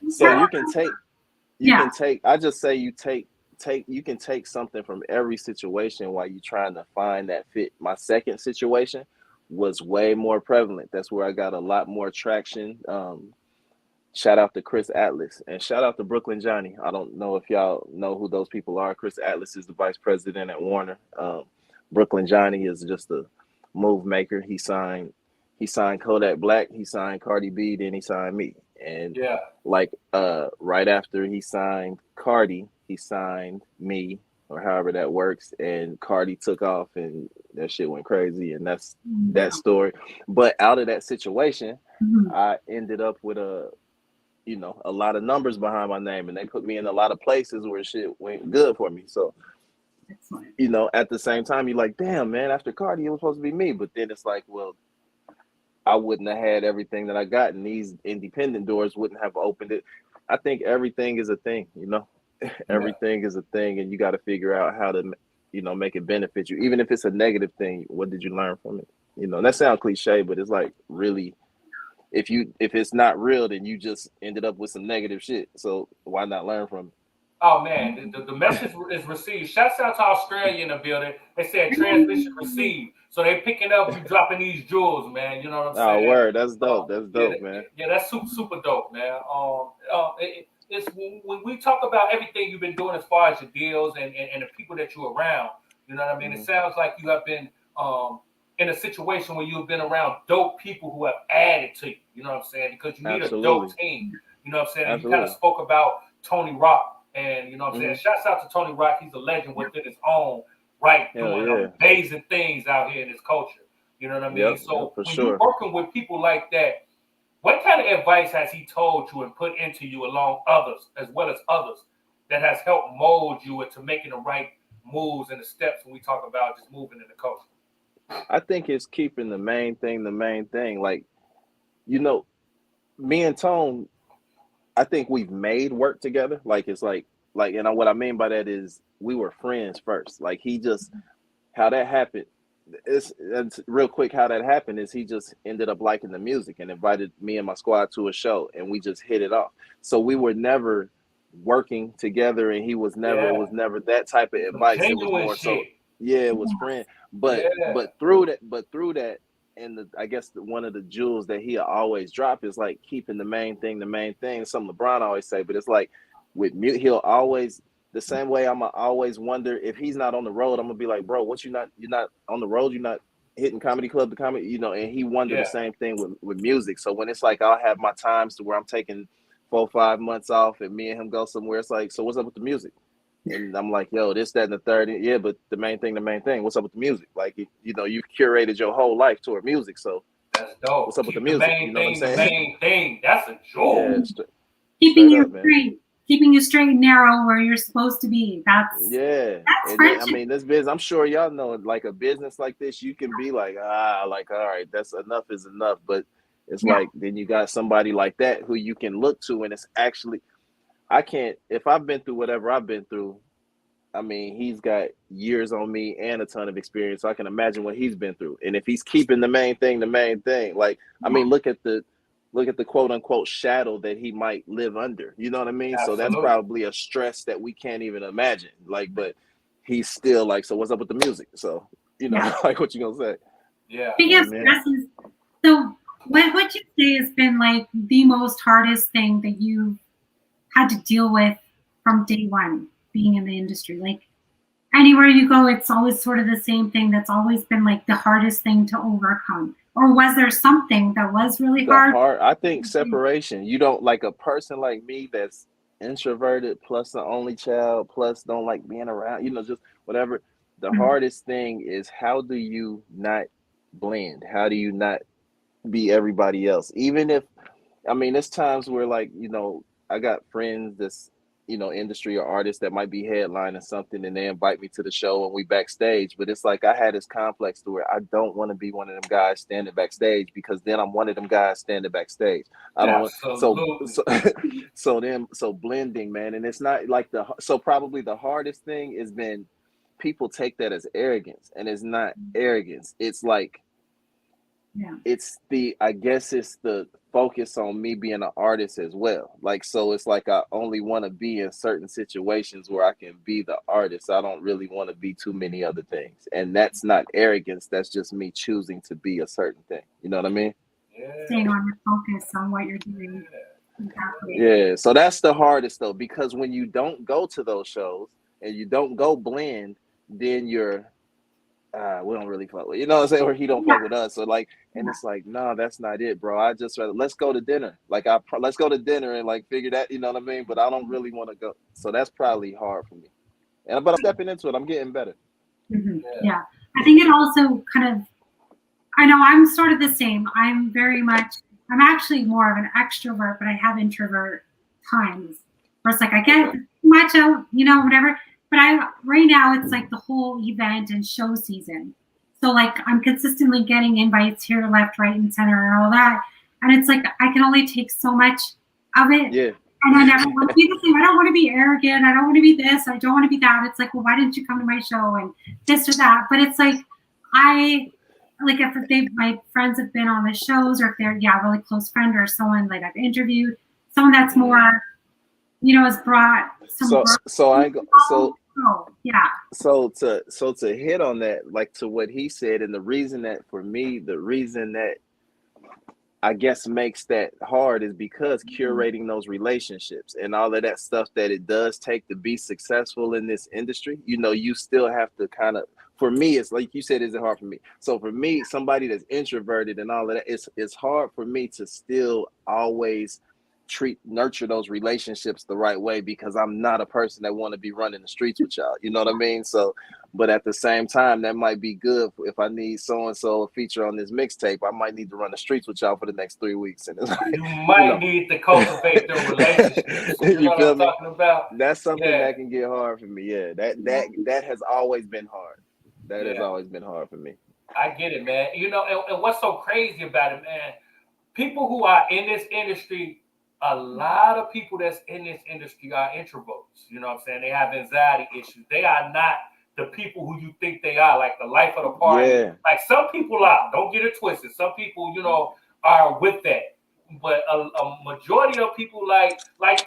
so you can take, I just say you you can take something from every situation while you're trying to find that fit. My second situation was way more prevalent. That's where I got a lot more traction. Shout out to Chris Atlas and shout out to Brooklyn Johnny. I don't know if y'all know who those people are. Chris Atlas is the vice president at Warner. Brooklyn Johnny is just a move maker. He signed Kodak Black, he signed Cardi B, then he signed me. And right after he signed Cardi, he signed me, or however that works, and Cardi took off and that shit went crazy, and that's that story. But out of that situation, I ended up with a lot of numbers behind my name, and they put me in a lot of places where shit went good for me. So at the same time, you're like, damn, man, after Cardi, it was supposed to be me. But then it's like, well, I wouldn't have had everything that I got, and these independent doors wouldn't have opened it. I think everything is a thing, everything is a thing, and you got to figure out how to, make it benefit you. Even if it's a negative thing, what did you learn from it? And that sounds cliche, but it's like really, if it's not real, then you just ended up with some negative shit. So why not learn from it? Oh man, the message is received. Shouts out to Australia in the building. They said transmission received. So they picking up you dropping these jewels, man. You know what I'm saying? Oh, word. That's dope. That's dope, man. Yeah, that's super dope, man. It's when we talk about everything you've been doing as far as your deals and the people that you're around, you know what I mean? It sounds like you have been in a situation where you've been around dope people who have added to you. You know what I'm saying? Because you need a dope team. You know what I'm saying? And you kind of spoke about Tony Rock. And, you know what I'm saying? Shouts out to Tony Rock. He's a legend within his own right, doing amazing things out here in his culture. You know what I mean? So when you're working with people like that, what kind of advice has he told you and put into you along others, as well as others? that has helped mold you into making the right moves and the steps when we talk about just moving in the culture? I think it's keeping the main thing. Like, you know, me and Tone, I think we've made work together. Like, it's like, and what I mean by that is we were friends first. Like, he just, how that happened, it's real quick. How that happened is he just ended up liking the music and invited me and my squad to a show, and we just hit it off. So we were never working together, and he was never, it was never that type of Some advice. It was genuine more so, shit. yeah, it was friend. But through that, and I guess one of the jewels that he always drop is like keeping the main thing. Something LeBron always say, but it's like with mute, he'll always, the same way I'm always wonder if he's not on the road. I'm gonna be like, bro, what you're not on the road, you're not hitting comedy club to comedy, you know. And he wondered the same thing with music. So when it's like I'll have my times to where I'm taking 4-5 months off, and me and him go somewhere, it's like, so what's up with the music? And I'm like, yo, this, that, and the third. Yeah, but the main thing. What's up with the music? Like, you know, you've curated your whole life toward music. So that's dope. What's up with the music? You know what I'm saying? The main thing. That's a jewel. Yeah, keeping you straight, keeping you straight and narrow where you're supposed to be. That's friendship. I mean, this business, I'm sure y'all know, like a business like this, you can be like, like, all right, that's enough is enough. But it's like, then you got somebody like that who you can look to, and it's actually, I can't, if I've been through whatever I've been through, I mean, he's got years on me and a ton of experience. So I can imagine what he's been through. And if he's keeping the main thing, like, I mean, look at the quote unquote shadow that he might live under. You know what I mean? Absolutely. So that's probably a stress that we can't even imagine. Like, but he's still like, so what's up with the music? So, you know, like, what you gonna say? Yeah. Speaking of stresses, so what you say has been like the most hardest thing that you've had to deal with from day one being in the industry? Like, anywhere you go, it's always sort of the same thing that's always been like the hardest thing to overcome. Or was there something that was really hard? I think separation. You don't, like a person like me that's introverted, plus the only child, plus don't like being around, you know, just whatever. The hardest thing is, how do you not blend? How do you not be everybody else? Even if, I mean, there's times where, like, you know, I got friends that's, you know, industry or artists that might be headlining something, and they invite me to the show and we backstage. But it's like I had this complex to where I don't want to be one of them guys standing backstage, because then I'm one of them guys standing backstage. I don't want, so blending, man. And it's not like probably the hardest thing has been, people take that as arrogance, and it's not arrogance. It's like, it's I guess it's the focus on me being an artist as well. Like, so it's like I only want to be in certain situations where I can be the artist. I don't really want to be too many other things. And that's not arrogance. That's just me choosing to be a certain thing. You know what I mean? Staying on your focus on what you're doing. Exactly. Yeah. So that's the hardest though, because when you don't go to those shows and you don't go blend, then you're, we don't really fuck with, you know what I'm saying, or he don't fuck with us. So like, and it's like, no, that's not it, bro. I just rather, let's go to dinner. Like, let's go to dinner and like figure that, you know what I mean? But I don't really want to go. So that's probably hard for me. But I'm stepping into it. I'm getting better. Mm-hmm. Yeah. I think it also kind of, I know I'm sort of the same. I'm actually more of an extrovert, but I have introvert times where it's like I get too much out, you know, whatever. But right now it's like the whole event and show season. So like I'm consistently getting invites here, left, right, and center and all that. And it's like I can only take so much of it. Yeah. And I never want to be the same. I don't want to be arrogant. I don't want to be this. I don't want to be that. It's like, well, why didn't you come to my show and this or that? But it's like if my friends have been on the shows, or if they're a really close friend or someone like I've interviewed, someone that's more, you know, has brought some. So to hit on that, like to what he said, and the reason that for me, the reason that I guess makes that hard is because curating those relationships and all of that stuff that it does take to be successful in this industry, you know, you still have to kind of, for me, it's like you said, is it hard for me? So for me, somebody that's introverted and all of that, it's hard for me to still always nurture those relationships the right way, because I'm not a person that want to be running the streets with y'all. You know what I mean? So, but at the same time, that might be good if I need so and so a feature on this mixtape. I might need to run the streets with y'all for the next 3 weeks, and it's like, you might need to cultivate the relationships. You know what I'm talking about? That's something that can get hard for me. Yeah, that has always been hard. That has always been hard for me. I get it, man. You know, and what's so crazy about it, man? People who are in this industry, a lot of people that's in this industry are introverts. You know what I'm saying? They have anxiety issues. They are not the people who you think they are, like the life of the party. Yeah. Like some people are. Don't get it twisted. Some people, you know, are with that. But a majority of people like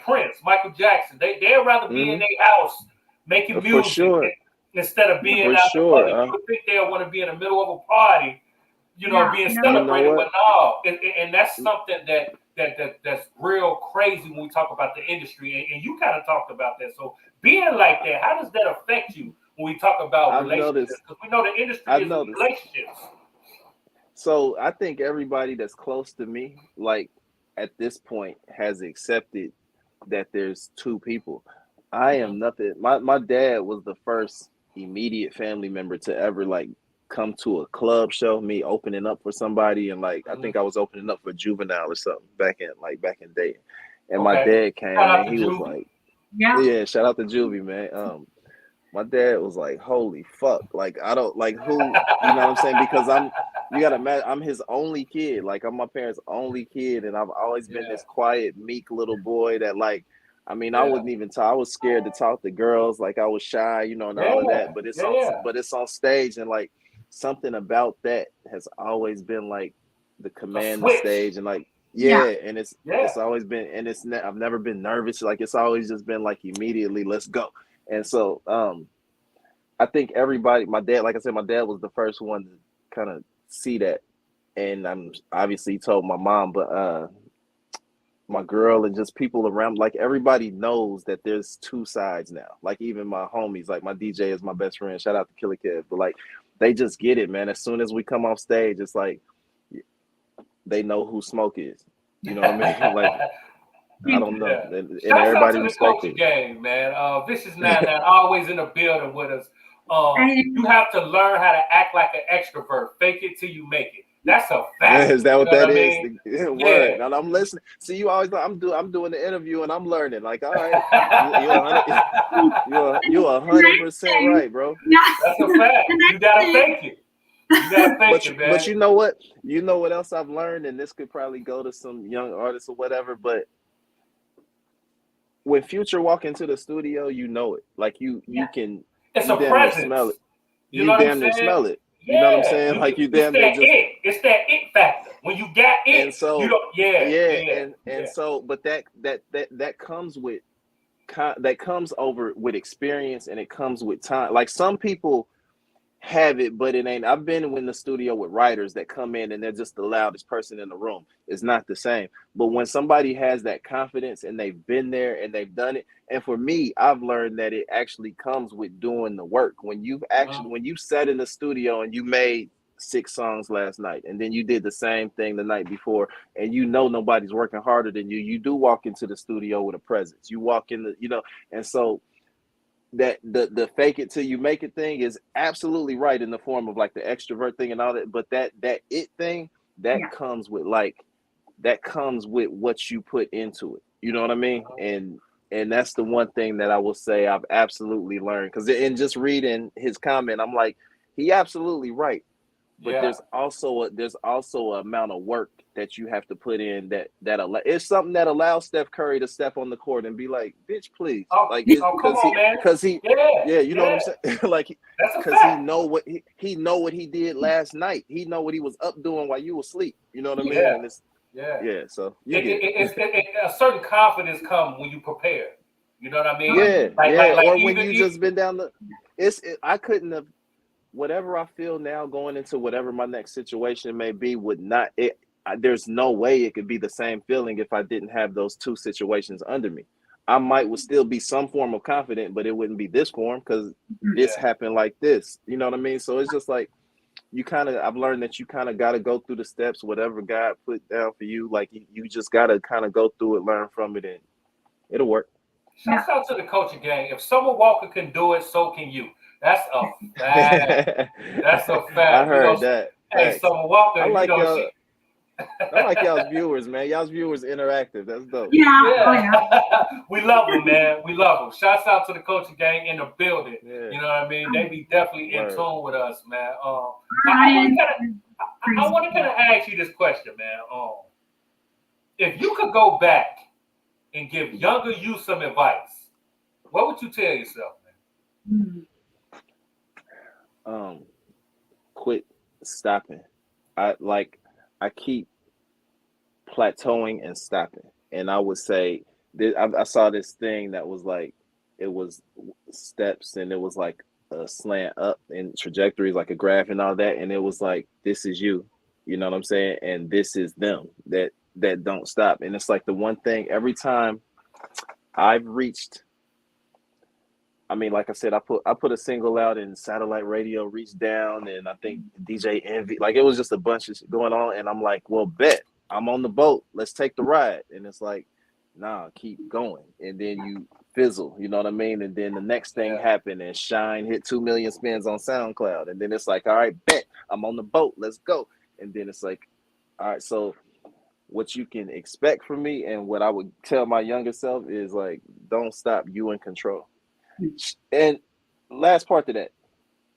Prince, Michael Jackson, they'd rather be in their house making music. For sure. Instead of being out in public. You would think they'll want to be in the middle of a party, you know, being celebrated, but no. And that's something that's real crazy when we talk about the industry. And you kind of talked about that. So being like that, how does that affect you when we talk about relationships? Because we know the industry is relationships. So I think everybody that's close to me, like at this point, has accepted that there's two people. I am nothing. My dad was the first immediate family member to ever like come to a club show, me opening up for somebody, and like I think I was opening up for Juvenile or something back in Dayton, and my dad came and he was like, yeah, shout out to Juvie, man. My dad was like, holy fuck, like I don't like who, you know what I'm saying, because you gotta imagine, I'm his only kid, like I'm my parents' only kid, and I've always been this quiet, meek little boy that like, I mean, I wouldn't even talk. I was scared to talk to girls. Like I was shy, you know, and all of that. But it's on stage, and like something about that has always been like the command the stage, and like and it's always been, and I've never been nervous. Like it's always just been like immediately, let's go. And so I think everybody, my dad, like I said, my dad was the first one to kind of see that, and I'm obviously told my mom, but my girl and just people around, like everybody knows that there's two sides now. Like even my homies, like my DJ is my best friend. Shout out to Killer Kid. But like they just get it, man. As soon as we come off stage, it's like they know who Smoak is. You know what I mean? Like I don't know. And everybody respects it. Game, man. Vicious 99 always in the building with us. You have to learn how to act like an extrovert. Fake it till you make it. That's a fact. Is that what that is? Word. And I'm listening. See, you always I'm doing the interview and I'm learning. Like, all right, you're 100% right, bro. That's a fact. You gotta fake it. You gotta fake it, man. But you know what? You know what else I've learned, and this could probably go to some young artists or whatever. But when Future walk into the studio, you know it. Like you can. It's a presence. Smell it. You damn near smell it. You know what I'm saying? Like you damn near just. It's that it factor. When you got it, and so you don't. And so, but that comes with over with experience, and it comes with time. Like some people have it, but it ain't. I've been in the studio with writers that come in and they're just the loudest person in the room. It's not the same. But when somebody has that confidence and they've been there and they've done it, and for me, I've learned that it actually comes with doing the work. When you've actually when you sat in the studio and you made 6 songs last night, and then you did the same thing the night before, and you know nobody's working harder than you, you do walk into the studio with a presence. You walk in and so that the fake it till you make it thing is absolutely right in the form of like the extrovert thing and all that, but that it thing comes with what you put into it. You know what I mean? And that's the one thing that I will say I've absolutely learned, because in just reading his comment, I'm like, he absolutely right. But there's also an amount of work that you have to put in that it's something that allows Steph Curry to step on the court and be like, bitch, please. Because he you know what I'm saying? Like, because he know what he did last night. He know what he was up doing while you were asleep. You know what I mean? And it's, so a certain confidence comes when you prepare. You know what I mean? Or when you just been down I couldn't have. Whatever I feel now going into whatever my next situation may be there's no way it could be the same feeling if I didn't have those two situations under me. I would still be some form of confident, but it wouldn't be this form because this happened like this. You know what I mean? So it's just like, I've learned that you kind of got to go through the steps, whatever God put down for you. Like you just got to kind of go through it, learn from it, and it'll work. Shouts out to the coaching gang. If Summer Walker can do it, so can you. That's a fact. That's a fact. I heard that. Hey, Summer Walker, I like she. I like y'all's viewers, man. Y'all's viewers interactive. That's dope. Yeah. We love them, man. We love them. Shouts out to the coaching gang in the building. Yeah. You know what I mean? They be definitely in tune with us, man. I want to kind of ask you this question, man. If you could go back and give younger you some advice, what would you tell yourself, man? Quit stopping. I keep plateauing and stopping. And I would say I saw this thing that was like, it was steps and it was like a slant up and trajectories, like a graph and all that. And it was like, this is you, you know what I'm saying? And this is them that don't stop. And it's like the one thing every time I've reached, I mean, like I said, I put a single out and satellite radio reached down, and I think DJ Envy, like it was just a bunch of shit going on, and I'm like, well, bet I'm on the boat. Let's take the ride. And it's like, nah, keep going, and then you fizzle, you know what I mean? And then the next thing happened, and Shine hit 2 million spins on SoundCloud, and then it's like, all right, bet I'm on the boat. Let's go. And then it's like, all right, so what you can expect from me, and what I would tell my younger self is like, don't stop. You in control. And last part to that,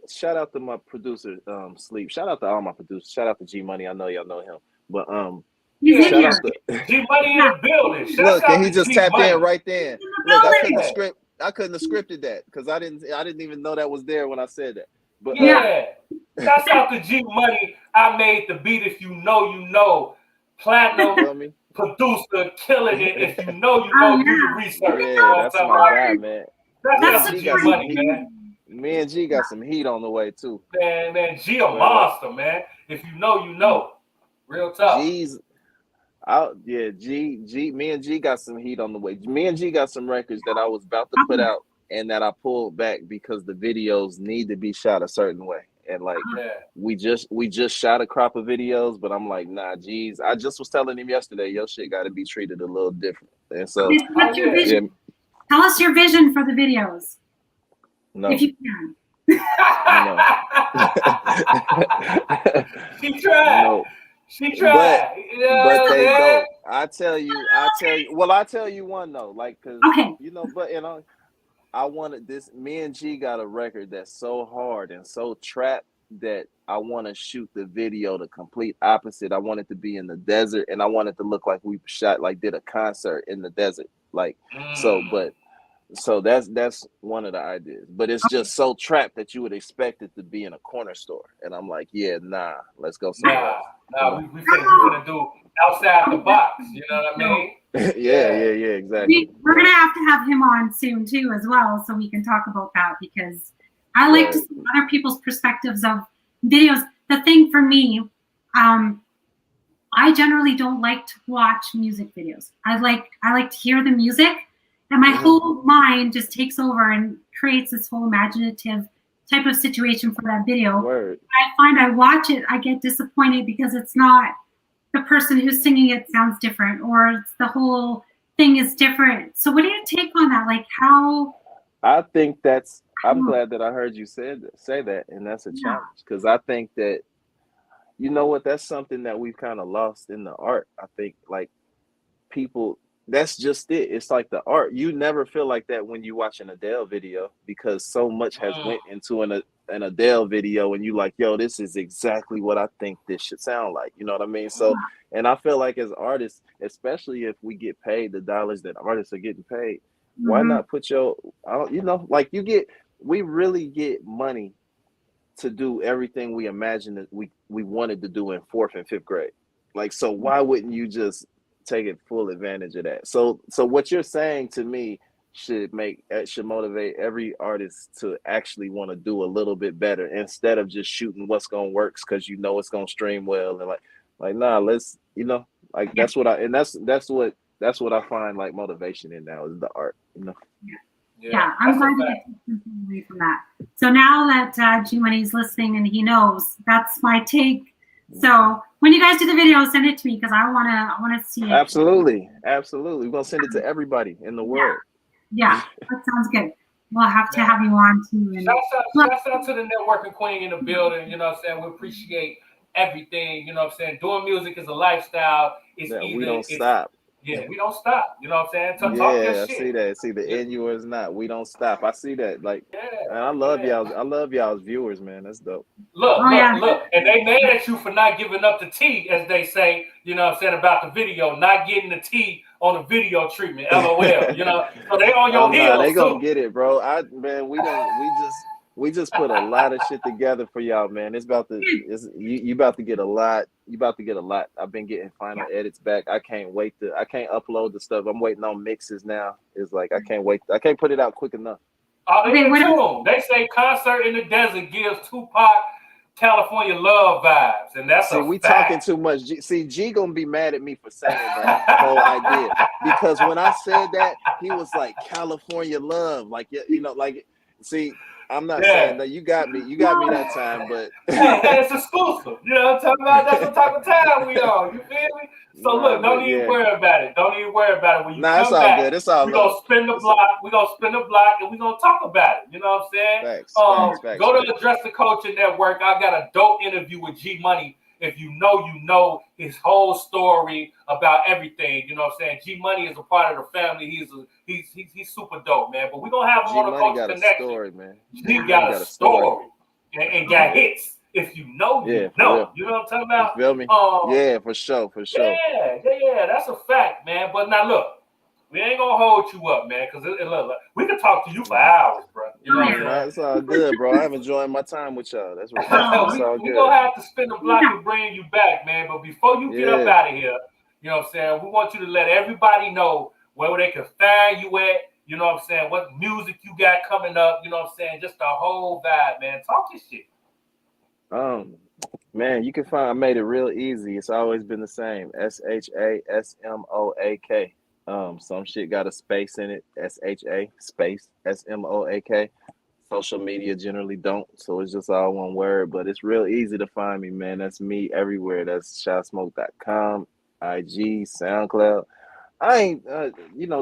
shout out to my producer, Sleep. Shout out to all my producers. Shout out to G Money. I know y'all know him, but shout out to G Money in the building. Look, and he just tapped in right then. Look, I couldn't have scripted that because I didn't even know that was there when I said that. But shouts out to G Money. I made the beat. If you know, platinum producer, killing it. If you know, do the research. Yeah, that's my guy, man. That's G Money, man. Me and G got some heat on the way too. Man, G a monster, man. If you know. Real tough. G's out, G. Me and G got some heat on the way. Me and G got some records that I was about to put out and that I pulled back because the videos need to be shot a certain way. And like we just shot a crop of videos, but I'm like, nah, G's. I just was telling him yesterday, your shit got to be treated a little different. And so, tell us your vision for the videos. No. If you can. No. She tried. No. She tried. But they don't. I tell you. Well, I tell you one though, like, cause I wanted this. Me and G got a record that's so hard and so trapped that I want to shoot the video the complete opposite. I want it to be in the desert, and I want it to look like we did a concert in the desert, like so. But so that's one of the ideas. But it's just so trapped that you would expect it to be in a corner store, and I'm like, nah, let's go somewhere else. Nah, we said we're gonna do outside the box. You know what I mean? Yeah, exactly. We're gonna have him on soon too, as well, so we can talk about that because I like to see other people's perspectives of videos. The thing for me, I generally don't like to watch music videos. I like to hear the music, and my whole mind just takes over and creates this whole imaginative type of situation for that video. Word. I find I watch it, I get disappointed because it's not the person who's singing it sounds different, or it's the whole thing is different. So what do you take on that? Like how? I think I'm glad that I heard you say that, and that's a challenge because I think that, you know what, that's something that we've kind of lost in the art. I think like people, that's just it. It's like the art. You never feel like that when you watch an Adele video because so much has went into an Adele video, and you like, yo, this is exactly what I think this should sound like. You know what I mean? So, and I feel like as artists, especially if we get paid the dollars that artists are getting paid, why not put we really get money to do everything we imagined that we wanted to do in 4th and 5th grade. Like, so why wouldn't you just take full advantage of that? So what you're saying to me should motivate every artist to actually want to do a little bit better instead of just shooting what's gonna work because you know it's gonna stream well, and like nah, let's that's what I find like motivation in now is the art, I'm glad to get something away from that. So now that G Money's listening and he knows, that's my take. So when you guys do the video, send it to me because I wanna see it. Absolutely. We're gonna send it to everybody in the world. Yeah, that sounds good. We'll have to have you on too. And Shout out to the networking queen in the building. You know what I'm saying? We appreciate everything. You know what I'm saying? Doing music is a lifestyle. We don't stop. Yeah, we don't stop. You know what I'm saying? Talk your shit. I see that. See the end you is not. We don't stop. I see that. Like, man, I love y'all. I love y'all's viewers, man. That's dope. Look. And they mad at you for not giving up the tea, as they say, you know what I'm saying, about the video, not getting the tea on the video treatment. LOL. You know, so they on your heels. They gonna get it, bro. We just put a lot of shit together for y'all, man. You about to get a lot. You about to get a lot. I've been getting final edits back. I can't upload the stuff. I'm waiting on mixes now. It's like I can't wait. I can't put it out quick enough. Oh, they say concert in the desert gives Tupac California Love vibes, and that's we talking too much. G gonna be mad at me for saying that whole idea, because when I said that, he was like California Love, like, you know, like, see. I'm not saying that you got me that time, but it's exclusive. You know what I'm talking about? That's the type of time we on. You feel me? So look, don't even worry about it. Don't even worry about it. When you come back, good. It's all we're gonna spin the block. We're gonna spin the block and we're gonna talk about it. You know what I'm saying? Facts, go to Address the Coaching Network. I got a dope interview with G Money. If you know his whole story about everything, you know what I'm saying? G Money is a part of the family. He's super dope, man. But we're gonna have him on the Coach Connection. Story, man. He got a story and got hits. If you know, you know. You know what I'm talking about? You feel me? Yeah, for sure. Yeah, that's a fact, man. But now look, we ain't gonna hold you up, man, because look, we can talk to you for hours, bro. You know what I'm saying? It's all good, bro. I'm enjoying my time with y'all. That's right. We're gonna have to spin the block and bring you back, man. But before you get up out of here, you know what I'm saying, we want you to let everybody know where they can find you at. You know what I'm saying? What music you got coming up? You know what I'm saying? Just the whole vibe, man. Talk your shit. Man, you can find. I made it real easy. It's always been the same. SHA SMOAK. Some shit got a space in it. SHA space SMOAK. Social media generally don't, so it's just all one word. But it's real easy to find me, man. That's me everywhere. That's ShotSmoak.com, IG, SoundCloud. I ain't,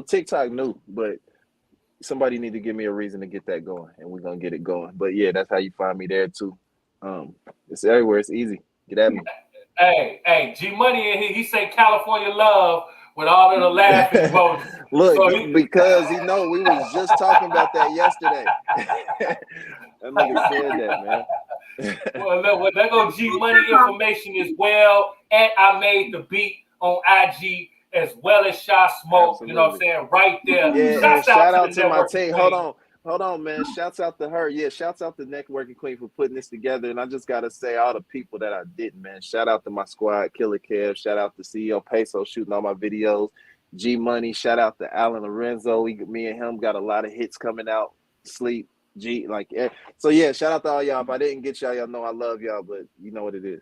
TikTok new, but somebody need to give me a reason to get that going, and we're gonna get it going. But yeah, that's how you find me there too. It's everywhere. It's easy. Get at me. Hey, G Money in here. He say California Love with all of the laughing emojis. Look, because we was just talking about that yesterday. That nigga said that, man. Well, there go G Money information as well. And I made the beat on IG as well as Smoak. Absolutely. You know what I'm saying? Right there. Yeah, shout out to my team. Hold on, man. Shouts out to her. Yeah, shouts out to Networking Queen for putting this together. And I just got to say all the people that I didn't, man. Shout out to my squad, Killer Kev. Shout out to CEO Peso shooting all my videos. G Money. Shout out to Alan Lorenzo. Me and him got a lot of hits coming out. Sleep. So yeah, shout out to all y'all. If I didn't get y'all know I love y'all, but you know what it is.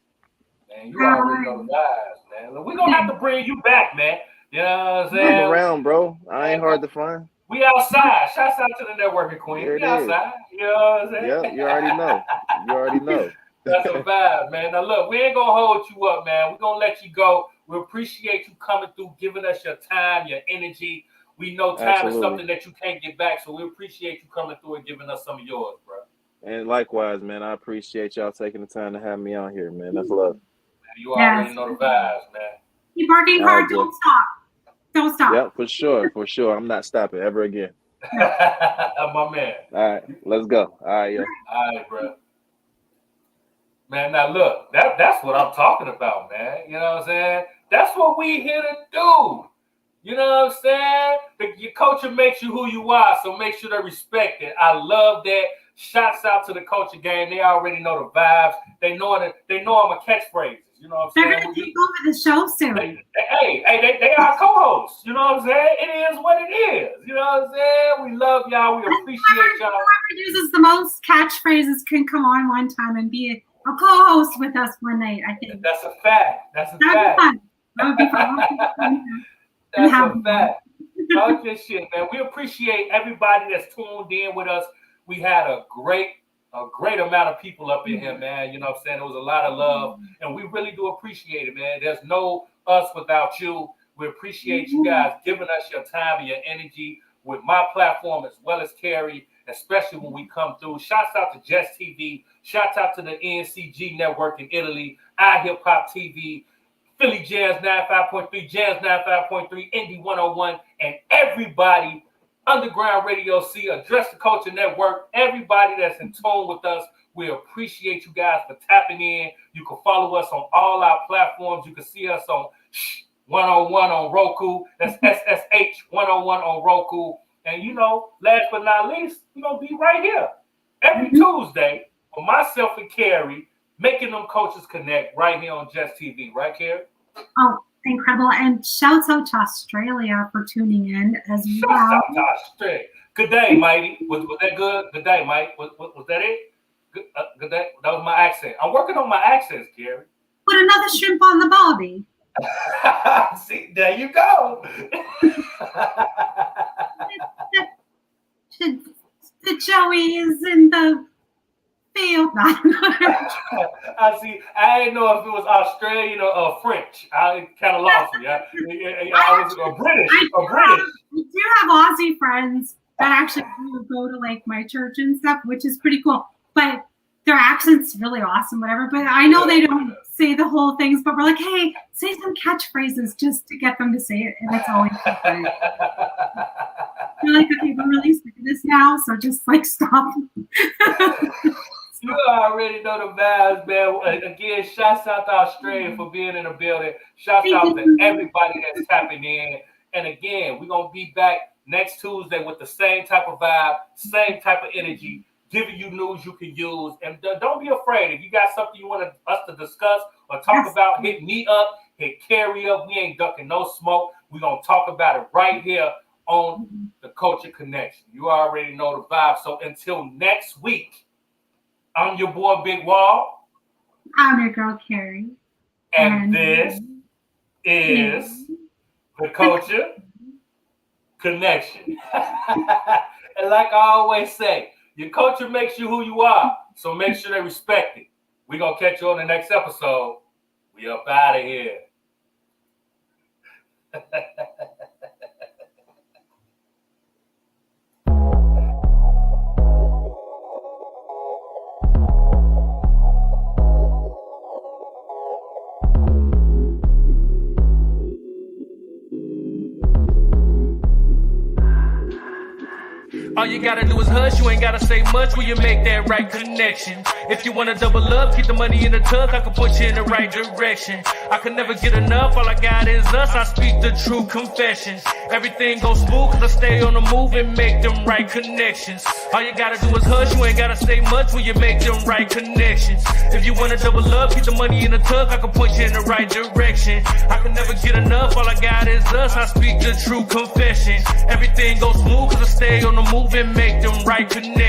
Man, you already know the vibes, man. We're going to have to bring you back, man. You know what I'm saying? I'm around, bro. I ain't hard to find. We outside. Shouts out to the Networking Queen. We outside. You know what I'm saying? Yeah, you already know. That's a vibe, man. Now look, we ain't gonna hold you up, man. We're gonna let you go. We appreciate you coming through, giving us your time, your energy. We know time is something that you can't get back, so we appreciate you coming through and giving us some of yours, bro. And likewise, man, I appreciate y'all taking the time to have me on here, man. That's love. Man, you already know the vibes, man. Keep working hard. Don't stop. Don't stop. Yeah, for sure. I'm not stopping ever again. My man. All right, let's go. All right, yo. All right, bro. Man, now look, that's what I'm talking about, man. You know what I'm saying? That's what we here to do. You know what I'm saying? Your culture makes you who you are, so make sure to respect it. I love that. Shouts out to the culture game. They already know the vibes. They know I'm a catchphrase. You know what I'm saying? They're going to take over the show soon. They are co-hosts. You know what I'm saying? It is what it is. You know what I'm saying? We love y'all. We appreciate y'all. Whoever uses the most catchphrases can come on one time and be a co-host with us one night, I think. That's a fact. That would be fun. That would be fun. That's a fact. Talk your shit, man. We appreciate everybody that's tuned in with us. We had a great amount of people up in here, man. You know what I'm saying? There was a lot of love, and we really do appreciate it, man. There's no us without you. We appreciate you guys giving us your time and your energy with my platform as well as Cari, especially when we come through. Shouts out to Just TV. Shouts out to the NCG Network in Italy, iHip-Hop TV, Philly Jazz 95.3, Jazz 95.3, Indie 101, and everybody, Underground Radio C, Address the Culture Network, everybody that's in tune with us. We appreciate you guys for tapping in. You can follow us on all our platforms. You can see us on 101 on Roku. That's SSH 101 on Roku. And, you know, last but not least, we're going to be right here every Tuesday for myself and Cari, making them coaches connect right here on Just TV. Right, Cari? Oh, incredible. And shouts out to Australia for tuning in as well. Shouts out to Australia. Good day, Mighty. Was that good? Good day, Mike. Was that it? Good day. That was my accent. I'm working on my accents, Cari. Put another shrimp on the barbie. See, there you go. The Joey is in the field. I see. I didn't know if it was Australian or French. I kind of lost me. I was British. I do have Aussie friends that actually go to like my church and stuff, which is pretty cool. But their accent's really awesome, whatever. But I know they don't say the whole things, but we're like, hey, say some catchphrases just to get them to say it, and it's always fun. You're like, okay, we're really sick of this now, so just like stop. You already know the vibes, man. Again, shouts out to Australia for being in the building. Shouts out to everybody that's tapping in. And again, we're going to be back next Tuesday with the same type of vibe, same type of energy, giving you news you can use. And don't be afraid. If you got something you want us to discuss or talk about, hit me up, hit Cari up. We ain't ducking no smoke. We're going to talk about it right here on the Culture Connection. You already know the vibe. So until next week, I'm your boy, Big Wall. I'm your girl, Cari. And this is the Culture Connection. And like I always say, your culture makes you who you are, so make sure they respect it. We're going to catch you on the next episode. We up out of here. All you gotta do is hush, you ain't gotta say much when you make that right connection. If you wanna double up, keep the money in the tuck, I can put you in the right direction. I can never get enough, all I got is us, I speak the true confessions. Everything goes smooth, cause I stay on the move and make them right connections. All you gotta do is hush, you ain't gotta say much when you make them right connections. If you wanna double up, keep the money in the tuck, I can put you in the right direction. I can never get enough, all I got is us, I speak the true confession. Everything goes smooth, cause I stay on the move and make them right connections.